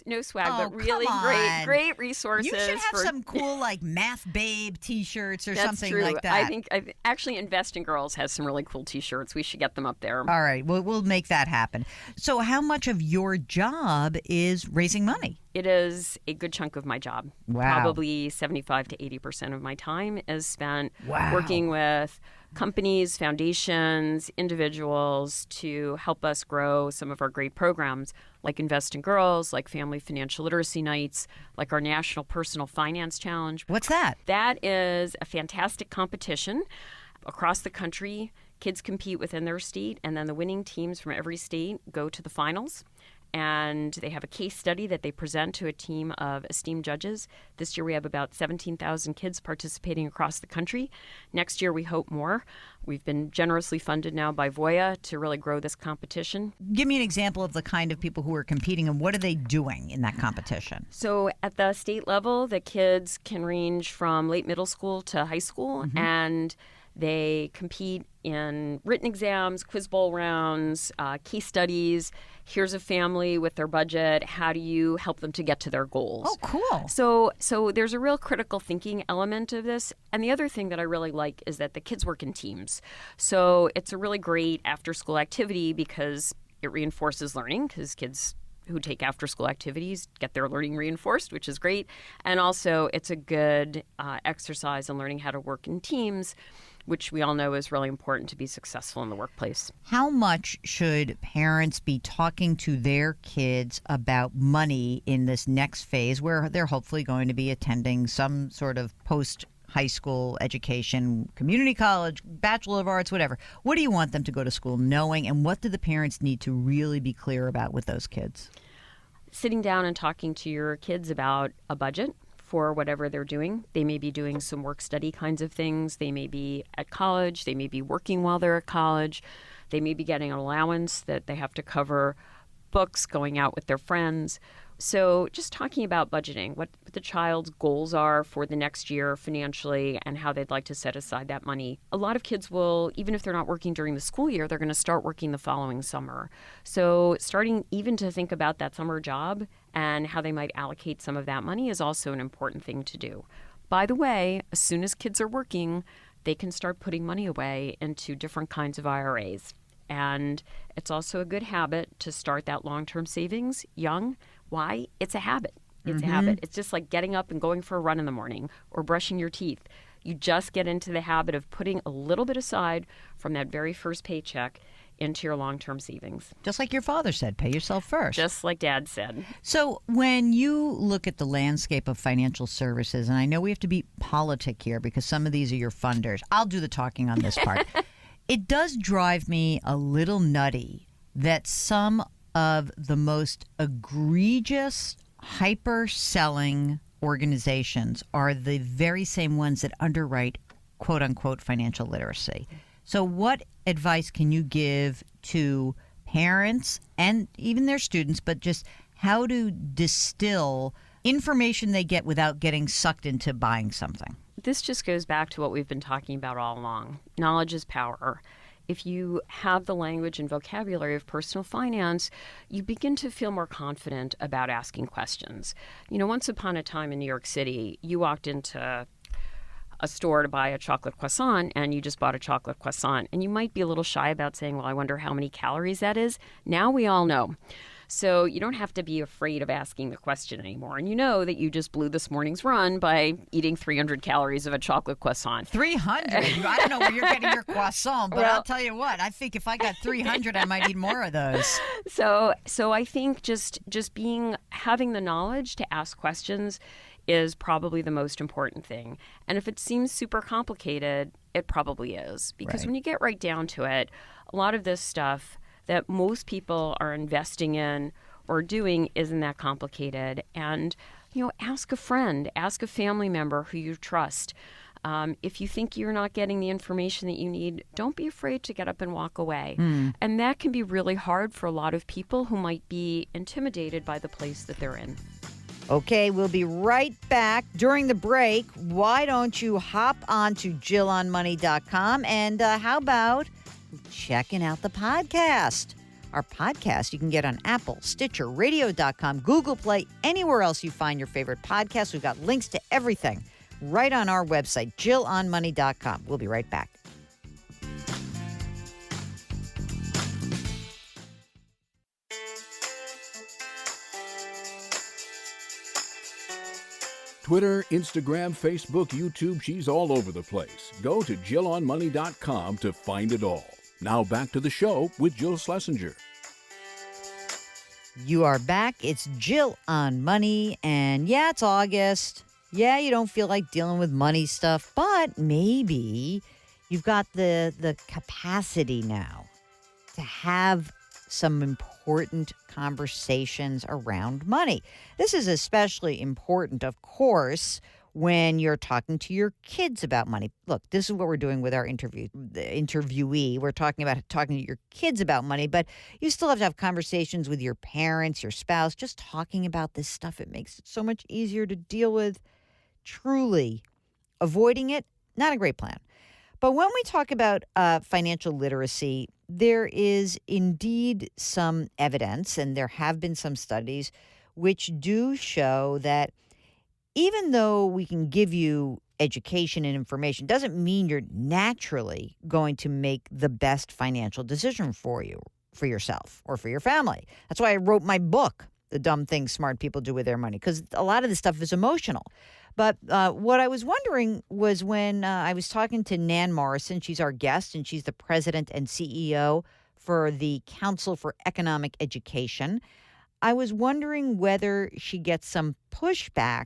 Speaker 4: No swag, but really great resources.
Speaker 2: You should have some cool Math Babe T-shirts or something
Speaker 4: true.
Speaker 2: like that.
Speaker 4: I think actually Invest in Girls has some really cool T-shirts. We should get them up there.
Speaker 2: All right, we'll make that happen. So how much of your job is raising money?
Speaker 4: It is a good chunk of my job.
Speaker 2: Wow.
Speaker 4: Probably 75 to 80% of my time is spent working with companies, foundations, individuals to help us grow some of our great programs like Invest in Girls, like Family Financial Literacy Nights, like our National Personal Finance Challenge.
Speaker 2: What's that?
Speaker 4: That is a fantastic competition across the country. Kids compete within their state, and then the winning teams from every state go to the finals. And they have a case study that they present to a team of esteemed judges. This year we have about 17,000 kids participating across the country. Next year we hope more. We've been generously funded now by Voya to really grow this competition.
Speaker 2: Give me an example of the kind of people who are competing and what are they doing in that competition?
Speaker 4: So at the state level, the kids can range from late middle school to high school, and they compete in written exams, quiz bowl rounds, case studies. Here's a family with their budget. How do you help them to get to their goals?
Speaker 2: Oh, cool.
Speaker 4: So there's a real critical thinking element of this. And the other thing that I really like is that the kids work in teams. So it's a really great after-school activity because it reinforces learning because kids who take after-school activities get their learning reinforced, which is great. And also it's a good exercise in learning how to work in teams, which we all know is really important to be successful in the workplace.
Speaker 2: How much should parents be talking to their kids about money in this next phase where they're hopefully going to be attending some sort of post-high school education, community college, Bachelor of Arts, whatever? What do you want them to go to school knowing, and what do the parents need to really be clear about with those kids?
Speaker 4: Sitting down and talking to your kids about a budget for whatever they're doing. They may be doing some work-study kinds of things. They may be at college. They may be working while they're at college. They may be getting an allowance that they have to cover books, going out with their friends. So just talking about budgeting, what the child's goals are for the next year financially and how they'd like to set aside that money. A lot of kids will, even if they're not working during the school year, they're going to start working the following summer. So starting even to think about that summer job and how they might allocate some of that money is also an important thing to do. By the way, as soon as kids are working, they can start putting money away into different kinds of IRAs. And it's also a good habit to start that long-term savings young. Why? It's a habit. It's a habit. It's just like getting up and going for a run in the morning or brushing your teeth. You just get into the habit of putting a little bit aside from that very first paycheck into your long-term savings.
Speaker 2: Just like your father said, pay yourself first.
Speaker 4: Just like Dad said.
Speaker 2: So when you look at the landscape of financial services, and I know we have to be politic here because some of these are your funders. I'll do the talking on this part. It does drive me a little nutty that some of the most egregious, hyper-selling organizations are the very same ones that underwrite, quote-unquote, financial literacy. So what advice can you give to parents and even their students, but just how to distill information they get without getting sucked into buying something?
Speaker 4: This just goes back to what we've been talking about all along. Knowledge is power. If you have the language and vocabulary of personal finance, you begin to feel more confident about asking questions. You know, once upon a time in New York City, you walked into a store to buy a chocolate croissant and you just bought a chocolate croissant. And you might be a little shy about saying, well, I wonder how many calories that is. Now we all know. So you don't have to be afraid of asking the question anymore. And you know that you just blew this morning's run by eating 300 calories of a chocolate croissant.
Speaker 2: 300? I don't know where you're getting your croissant, but I'll tell you what, I think if I got 300, I might eat more of those.
Speaker 4: So I think just having the knowledge to ask questions is probably the most important thing. And if it seems super complicated, it probably is. Because when you get right down to it, a lot of this stuff that most people are investing in or doing isn't that complicated. And, ask a friend, ask a family member who you trust. If you think you're not getting the information that you need, don't be afraid to get up and walk away. And that can be really hard for a lot of people who might be intimidated by the place that they're in.
Speaker 2: Okay, we'll be right back. During the break, why don't you hop on to JillOnMoney.com and how about checking out the podcast? Our podcast you can get on Apple, Stitcher, Radio.com, Google Play, anywhere else you find your favorite podcast. We've got links to everything right on our website, JillOnMoney.com. We'll be right back.
Speaker 1: Twitter, Instagram, Facebook, YouTube, she's all over the place. Go to JillOnMoney.com to find it all. Now back to the show with Jill Schlesinger.
Speaker 2: You are back. It's Jill on Money. And yeah, it's August. Yeah, you don't feel like dealing with money stuff, but maybe you've got the capacity now to have some important conversations around money. This is especially important, of course, when you're talking to your kids about money. Look, this is what we're doing with our interviewee. We're talking to your kids about money, but you still have to have conversations with your parents, your spouse, just talking about this stuff. It makes it so much easier to deal with. Truly, avoiding it, not a great plan. But when we talk about financial literacy, there is indeed some evidence, and there have been some studies which do show that even though we can give you education and information, doesn't mean you're naturally going to make the best financial decision for you, for yourself, or for your family. That's why I wrote my book, The Dumb Things Smart People Do With Their Money, because a lot of this stuff is emotional. But what I was wondering was when I was talking to Nan Morrison, she's our guest, and she's the president and CEO for the Council for Economic Education. I was wondering whether she gets some pushback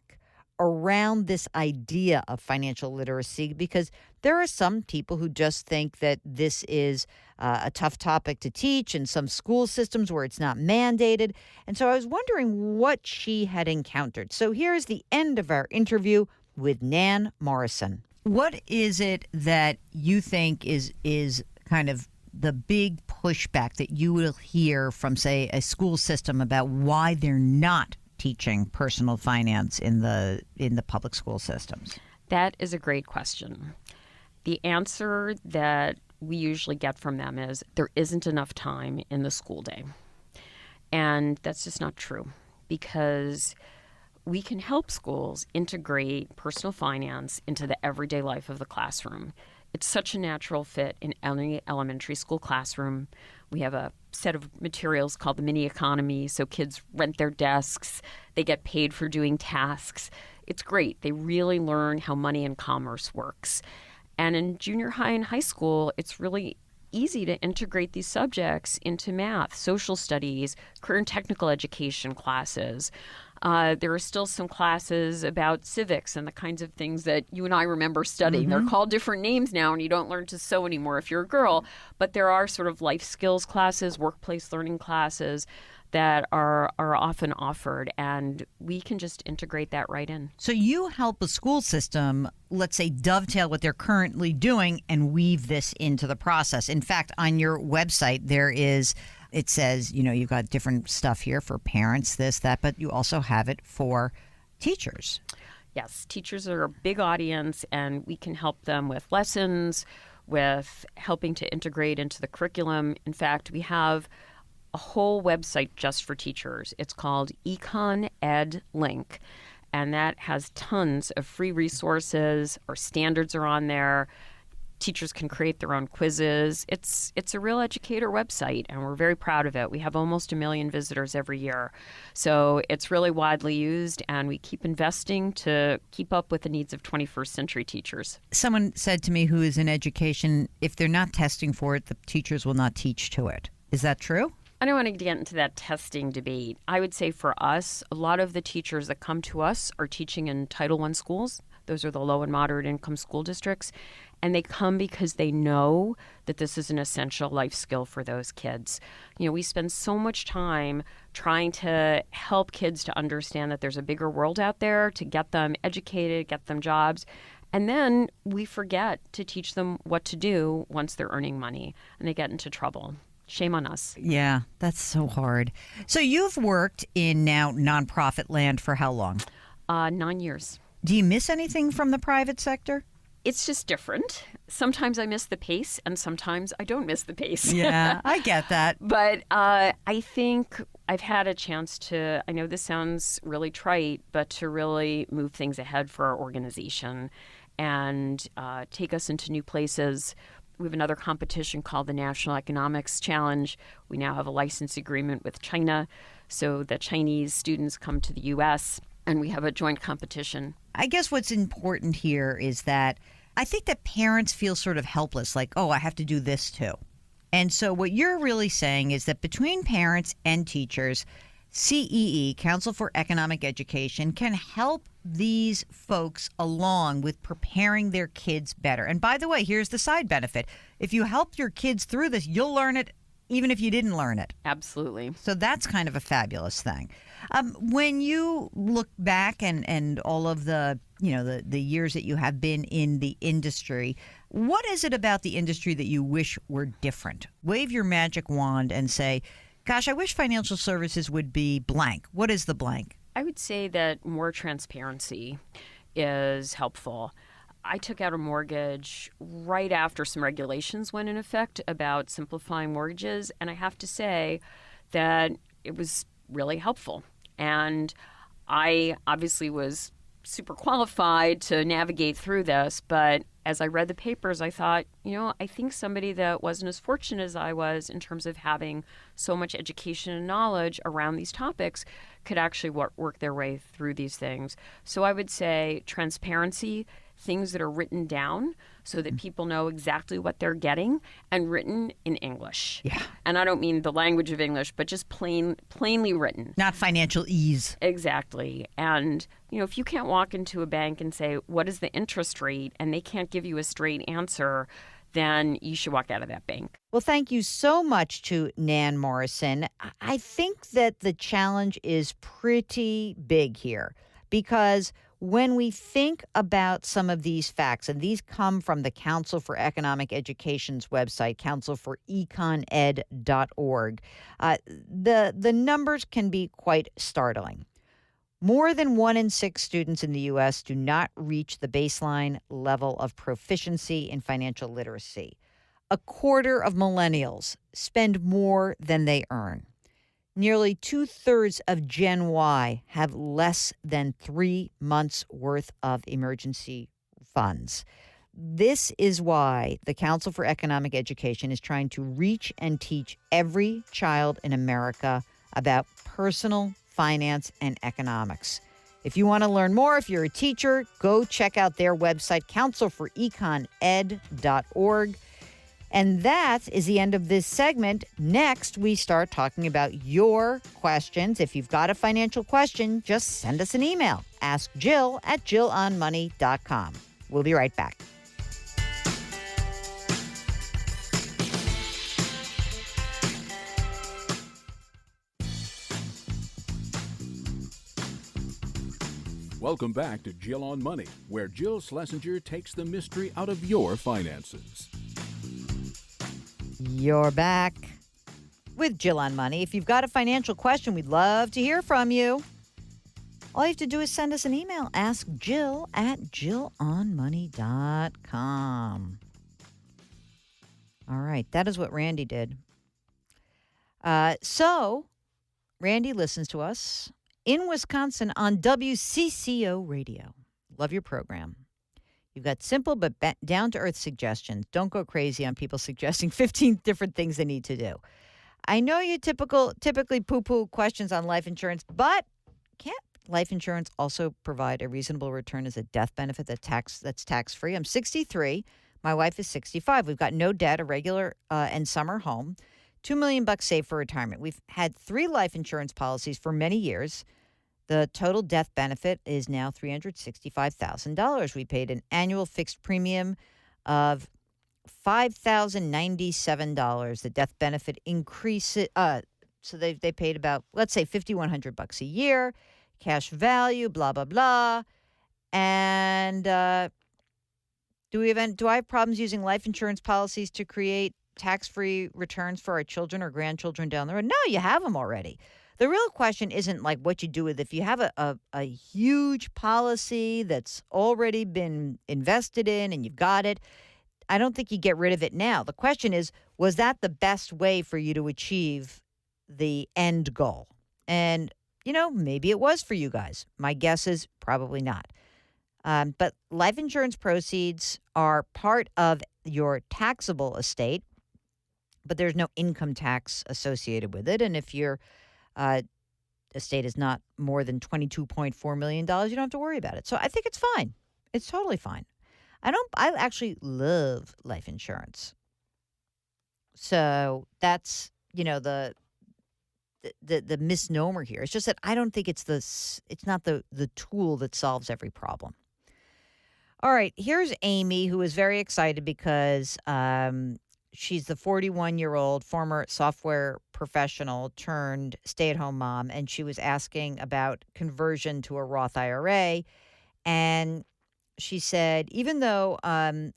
Speaker 2: around this idea of financial literacy, because there are some people who just think that this is a tough topic to teach in some school systems where it's not mandated. And so I was wondering what she had encountered. So here's the end of our interview with Nan Morrison. What is it that you think is kind of the big pushback that you will hear from, say, a school system about why they're not teaching personal finance in the public school systems?
Speaker 4: That is a great question. The answer that we usually get from them is there isn't enough time in the school day. And that's just not true, because we can help schools integrate personal finance into the everyday life of the classroom. It's such a natural fit in any elementary school classroom. We have a set of materials called the mini economy, so kids rent their desks, they get paid for doing tasks. It's great. They really learn how money and commerce works. And in junior high and high school, it's really easy to integrate these subjects into math, social studies, career and technical education classes. There are still some classes about civics and the kinds of things that you and I remember studying. They're called different names now, and you don't learn to sew anymore if you're a girl. But there are sort of life skills classes, workplace learning classes that are often offered, and we can just integrate that right in.
Speaker 2: So you help a school system, let's say, dovetail what they're currently doing and weave this into the process. In fact, on your website, it says, you've got different stuff here for parents, this, that, but you also have it for teachers.
Speaker 4: Yes, teachers are a big audience, and we can help them with lessons, with helping to integrate into the curriculum. In fact, we have a whole website just for teachers. It's called Econ Ed Link, and that has tons of free resources. Our standards are on there. Teachers can create their own quizzes. It's a real educator website, and we're very proud of it. We have almost 1 million visitors every year. So it's really widely used, and we keep investing to keep up with the needs of 21st century teachers.
Speaker 2: Someone said to me who is in education, if they're not testing for it, the teachers will not teach to it. Is that true?
Speaker 4: I don't want to get into that testing debate. I would say for us, a lot of the teachers that come to us are teaching in Title I schools. Those are the low and moderate income school districts. And they come because they know that this is an essential life skill for those kids. You know, we spend so much time trying to help kids to understand that there's a bigger world out there, to get them educated, get them jobs. And then we forget to teach them what to do once they're earning money and they get into trouble. Shame on us.
Speaker 2: Yeah, that's so hard. So you've worked in now nonprofit land for how long?
Speaker 4: 9 years.
Speaker 2: Do you miss anything from the private sector?
Speaker 4: It's just different. Sometimes I miss the pace, and sometimes I don't miss the pace.
Speaker 2: Yeah, I get that.
Speaker 4: But I think I've had a chance to, I know this sounds really trite, but to really move things ahead for our organization and take us into new places. We have another competition called the National Economics Challenge. We now have a license agreement with China, so the Chinese students come to the U.S., and we have a joint competition.
Speaker 2: I guess what's important here is that I think that parents feel sort of helpless, like, oh, I have to do this too. And so what you're really saying is that between parents and teachers, CEE, Council for Economic Education, can help these folks along with preparing their kids better. And by the way, here's the side benefit. If you help your kids through this, you'll learn it even if you didn't learn it.
Speaker 4: Absolutely.
Speaker 2: So that's kind of a fabulous thing. When you look back and all of the, the years that you have been in the industry, what is it about the industry that you wish were different? Wave your magic wand and say, gosh, I wish financial services would be blank. What is the blank?
Speaker 4: I would say that more transparency is helpful. I took out a mortgage right after some regulations went in effect about simplifying mortgages, and I have to say that it was really helpful. And I obviously was super qualified to navigate through this, but as I read the papers, I thought, I think somebody that wasn't as fortunate as I was in terms of having so much education and knowledge around these topics could actually work their way through these things. So I would say transparency, things that are written down so that people know exactly what they're getting, and written in English.
Speaker 2: Yeah.
Speaker 4: And I don't mean the language of English, but just plainly written.
Speaker 2: Not financial ease.
Speaker 4: Exactly. And, if you can't walk into a bank and say, what is the interest rate, and they can't give you a straight answer, then you should walk out of that bank.
Speaker 2: Well, thank you so much to Nan Morrison. I think that the challenge is pretty big here because when we think about some of these facts, and these come from the Council for Economic Education's website, councilforeconed.org, the numbers can be quite startling. More than 1 in 6 students in the U.S. do not reach the baseline level of proficiency in financial literacy. A quarter of millennials spend more than they earn. Nearly 2/3 of Gen Y have less than 3 months' worth of emergency funds. This is why the Council for Economic Education is trying to reach and teach every child in America about personal finance and economics. If you want to learn more, if you're a teacher, go check out their website, councilforeconed.org. And that is the end of this segment. Next, we start talking about your questions. If you've got a financial question, just send us an email. Ask Jill at jillonmoney.com. We'll be right back.
Speaker 1: Welcome back to Jill on Money, where Jill Schlesinger takes the mystery out of your finances.
Speaker 2: You're back with Jill on Money. If you've got a financial question, we'd love to hear from you. All you have to do is send us an email. Ask Jill at jillonmoney.com. All right, that is what Randy did. So, Randy listens to us in Wisconsin on WCCO Radio. Love your program. You've got simple but down-to-earth suggestions. Don't go crazy on people suggesting 15 different things they need to do. I know you typically poo-poo questions on life insurance, but can't life insurance also provide a reasonable return as a death benefit that's tax-free? I'm 63. My wife is 65. We've got no debt, a regular and summer home, $2 million saved for retirement. We've had 3 life insurance policies for many years. The total death benefit is now $365,000. We paid an annual fixed premium of $5,097. The death benefit increases. So they paid about, let's say, $5,100 a year, cash value, blah blah blah. And do I have problems using life insurance policies to create tax-free returns for our children or grandchildren down the road? No, you have them already. The real question isn't like what you do with if you have a huge policy that's already been invested in and you've got it. I don't think you get rid of it now. The question is, was that the best way for you to achieve the end goal? And, maybe it was for you guys. My guess is probably not. But life insurance proceeds are part of your taxable estate, but there's no income tax associated with it. And if your estate is not more than $22.4 million, you don't have to worry about it. So I think it's fine. It's totally fine. I actually love life insurance. So that's, the misnomer here. It's just that I don't think it's not the tool that solves every problem. All right, here's Aimee, who is very excited because she's the 41-year-old former software professional turned stay-at-home mom, and she was asking about conversion to a Roth IRA. And she said, even though I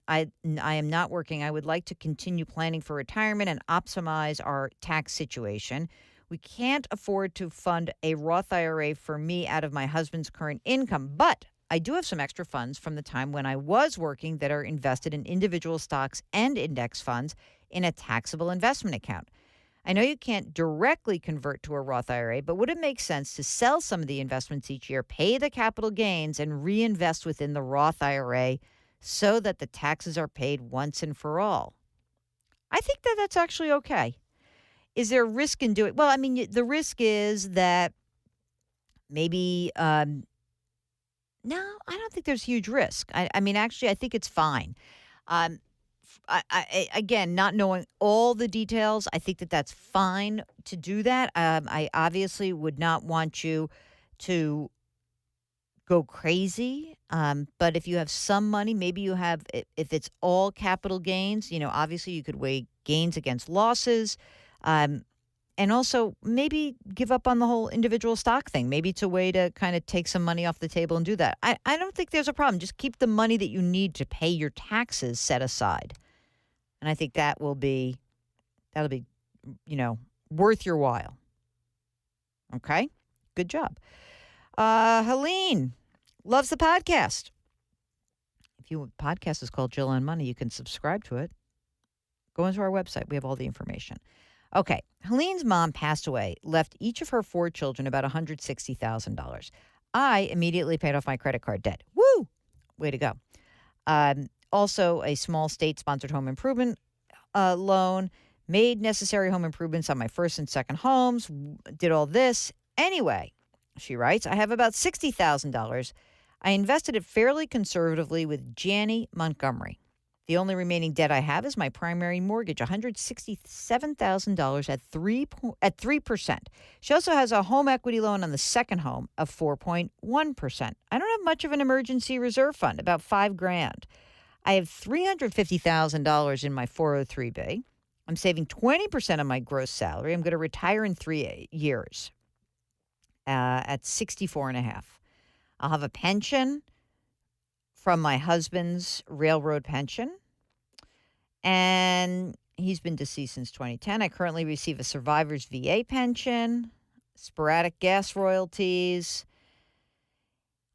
Speaker 2: am not working, I would like to continue planning for retirement and optimize our tax situation. We can't afford to fund a Roth IRA for me out of my husband's current income, but I do have some extra funds from the time when I was working that are invested in individual stocks and index funds in a taxable investment account. I know you can't directly convert to a Roth IRA, but would it make sense to sell some of the investments each year, pay the capital gains, and reinvest within the Roth IRA so that the taxes are paid once and for all? I think that that's actually okay. Is there a risk in doing it? Well, I mean, the risk is that maybe no, I don't think there's huge risk. I mean, actually, I think it's fine. Again, not knowing all the details, I think that that's fine to do that. I obviously would not want you to go crazy. But if you have some money, maybe you have, if it's all capital gains, obviously you could weigh gains against losses. And also maybe give up on the whole individual stock thing. Maybe it's a way to kind of take some money off the table and do that. I don't think there's a problem. Just keep the money that you need to pay your taxes set aside. And I think that'll be, worth your while. Okay? Good job. Helene loves the podcast. If your podcast is called Jill on Money, you can subscribe to it. Go into our website. We have all the information. Okay, Helene's mom passed away, left each of her 4 children about $160,000. I immediately paid off my credit card debt. Woo! Way to go. Also, a small state-sponsored home improvement loan, made necessary home improvements on my first and second homes, did all this. Anyway, she writes, I have about $60,000. I invested it fairly conservatively with Janney Montgomery. The only remaining debt I have is my primary mortgage, $167,000 at 3%. She also has a home equity loan on the second home of 4.1%. I don't have much of an emergency reserve fund, about $5,000. I have $350,000 in my 403B. I'm saving 20% of my gross salary. I'm going to retire in 3 years at 64 and a half. I'll have a pension from my husband's railroad pension, and he's been deceased since 2010. I currently receive a survivor's VA pension, sporadic gas royalties.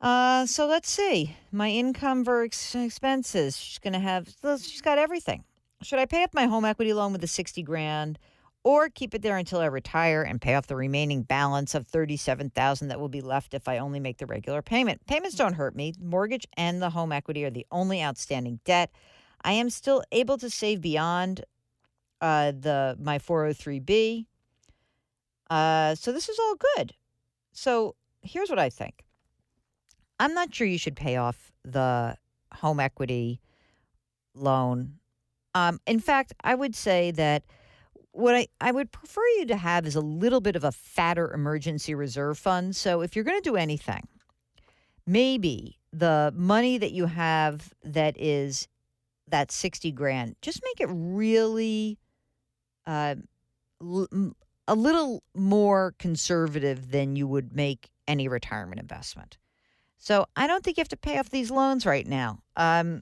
Speaker 2: So let's see. My income versus expenses. She's got everything. Should I pay up my home equity loan with the $60,000, or keep it there until I retire and pay off the remaining balance of $37,000 that will be left if I only make the regular payment. Payments don't hurt me. Mortgage and the home equity are the only outstanding debt. I am still able to save beyond my 403B. So this is all good. So here's what I think. I'm not sure you should pay off the home equity loan. In fact, I would say that what I would prefer you to have is a little bit of a fatter emergency reserve fund. So if you're going to do anything, maybe the money that you have that is that $60,000, just make it really a little more conservative than you would make any retirement investment. So I don't think you have to pay off these loans right now. You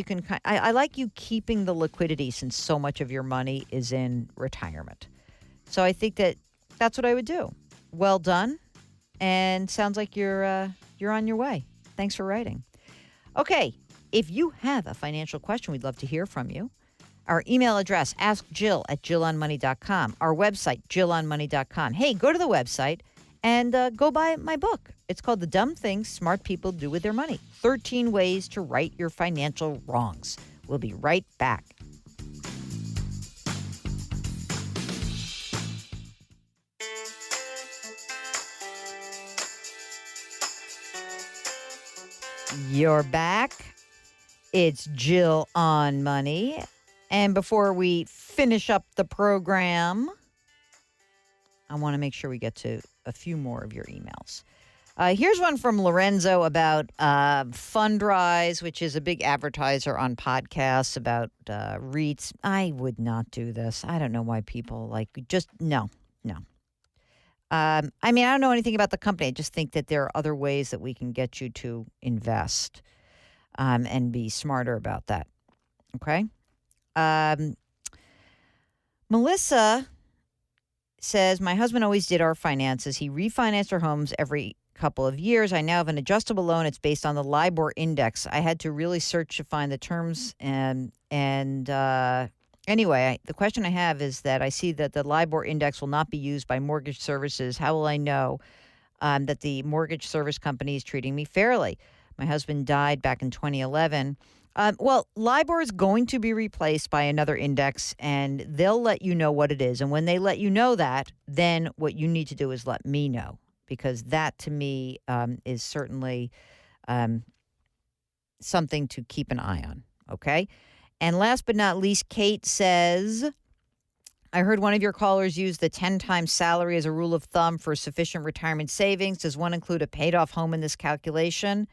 Speaker 2: can. I like you keeping the liquidity since so much of your money is in retirement. So I think that's what I would do. Well done, and sounds like you're on your way. Thanks for writing. Okay, if you have a financial question, we'd love to hear from you. Our email address, askjill@jillonmoney.com. Our website, jillonmoney.com. Hey, go to the website and go buy my book. It's called The Dumb Things Smart People Do With Their Money. 13 Ways to Right Your Financial Wrongs. We'll be right back. You're back. It's Jill on Money. And before we finish up the program, I want to make sure we get to a few more of your emails. Here's one from Lorenzo about Fundrise, which is a big advertiser on podcasts about REITs. I would not do this. I don't know why people no. I don't know anything about the company. I just think that there are other ways that we can get you to invest and be smarter about that. Okay? Melissa says, my husband always did our finances. He refinanced our homes every couple of years. I now have an adjustable loan. It's based on the LIBOR index. I had to really search to find the terms. Anyway, the question I have is that I see that the LIBOR index will not be used by mortgage services. How will I know that the mortgage service company is treating me fairly? My husband died back in 2011. Well, LIBOR is going to be replaced by another index, and they'll let you know what it is. And when they let you know that, then what you need to do is let me know, because that, to me, is certainly something to keep an eye on, okay? And last but not least, Kate says, I heard one of your callers use the 10 times salary as a rule of thumb for sufficient retirement savings. Does one include a paid-off home in this calculation?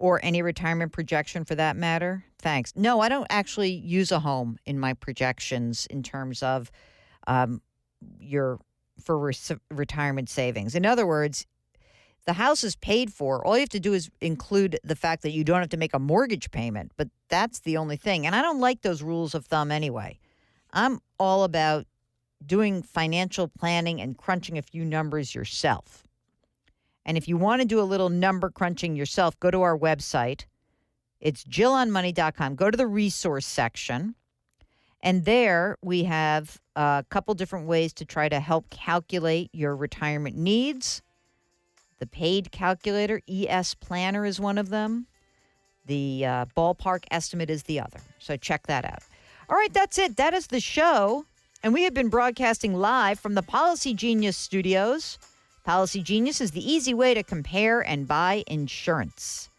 Speaker 2: Or any retirement projection for that matter? Thanks. No, I don't actually use a home in my projections in terms of retirement savings. In other words, the house is paid for. All you have to do is include the fact that you don't have to make a mortgage payment, but that's the only thing. And I don't like those rules of thumb anyway. I'm all about doing financial planning and crunching a few numbers yourself. And if you want to do a little number crunching yourself, go to our website. It's jillonmoney.com. Go to the resource section. And there we have a couple different ways to try to help calculate your retirement needs. The paid calculator, ES Planner, is one of them. The ballpark estimate is the other. So check that out. All right, that's it. That is the show. And we have been broadcasting live from the Policy Genius studios. Policy Genius is the easy way to compare and buy insurance.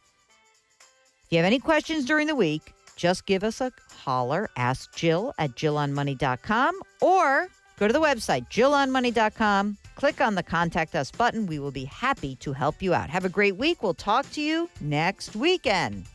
Speaker 2: If you have any questions during the week, just give us a holler. Ask Jill at jillonmoney.com or go to the website, jillonmoney.com. Click on the Contact Us button. We will be happy to help you out. Have a great week. We'll talk to you next weekend.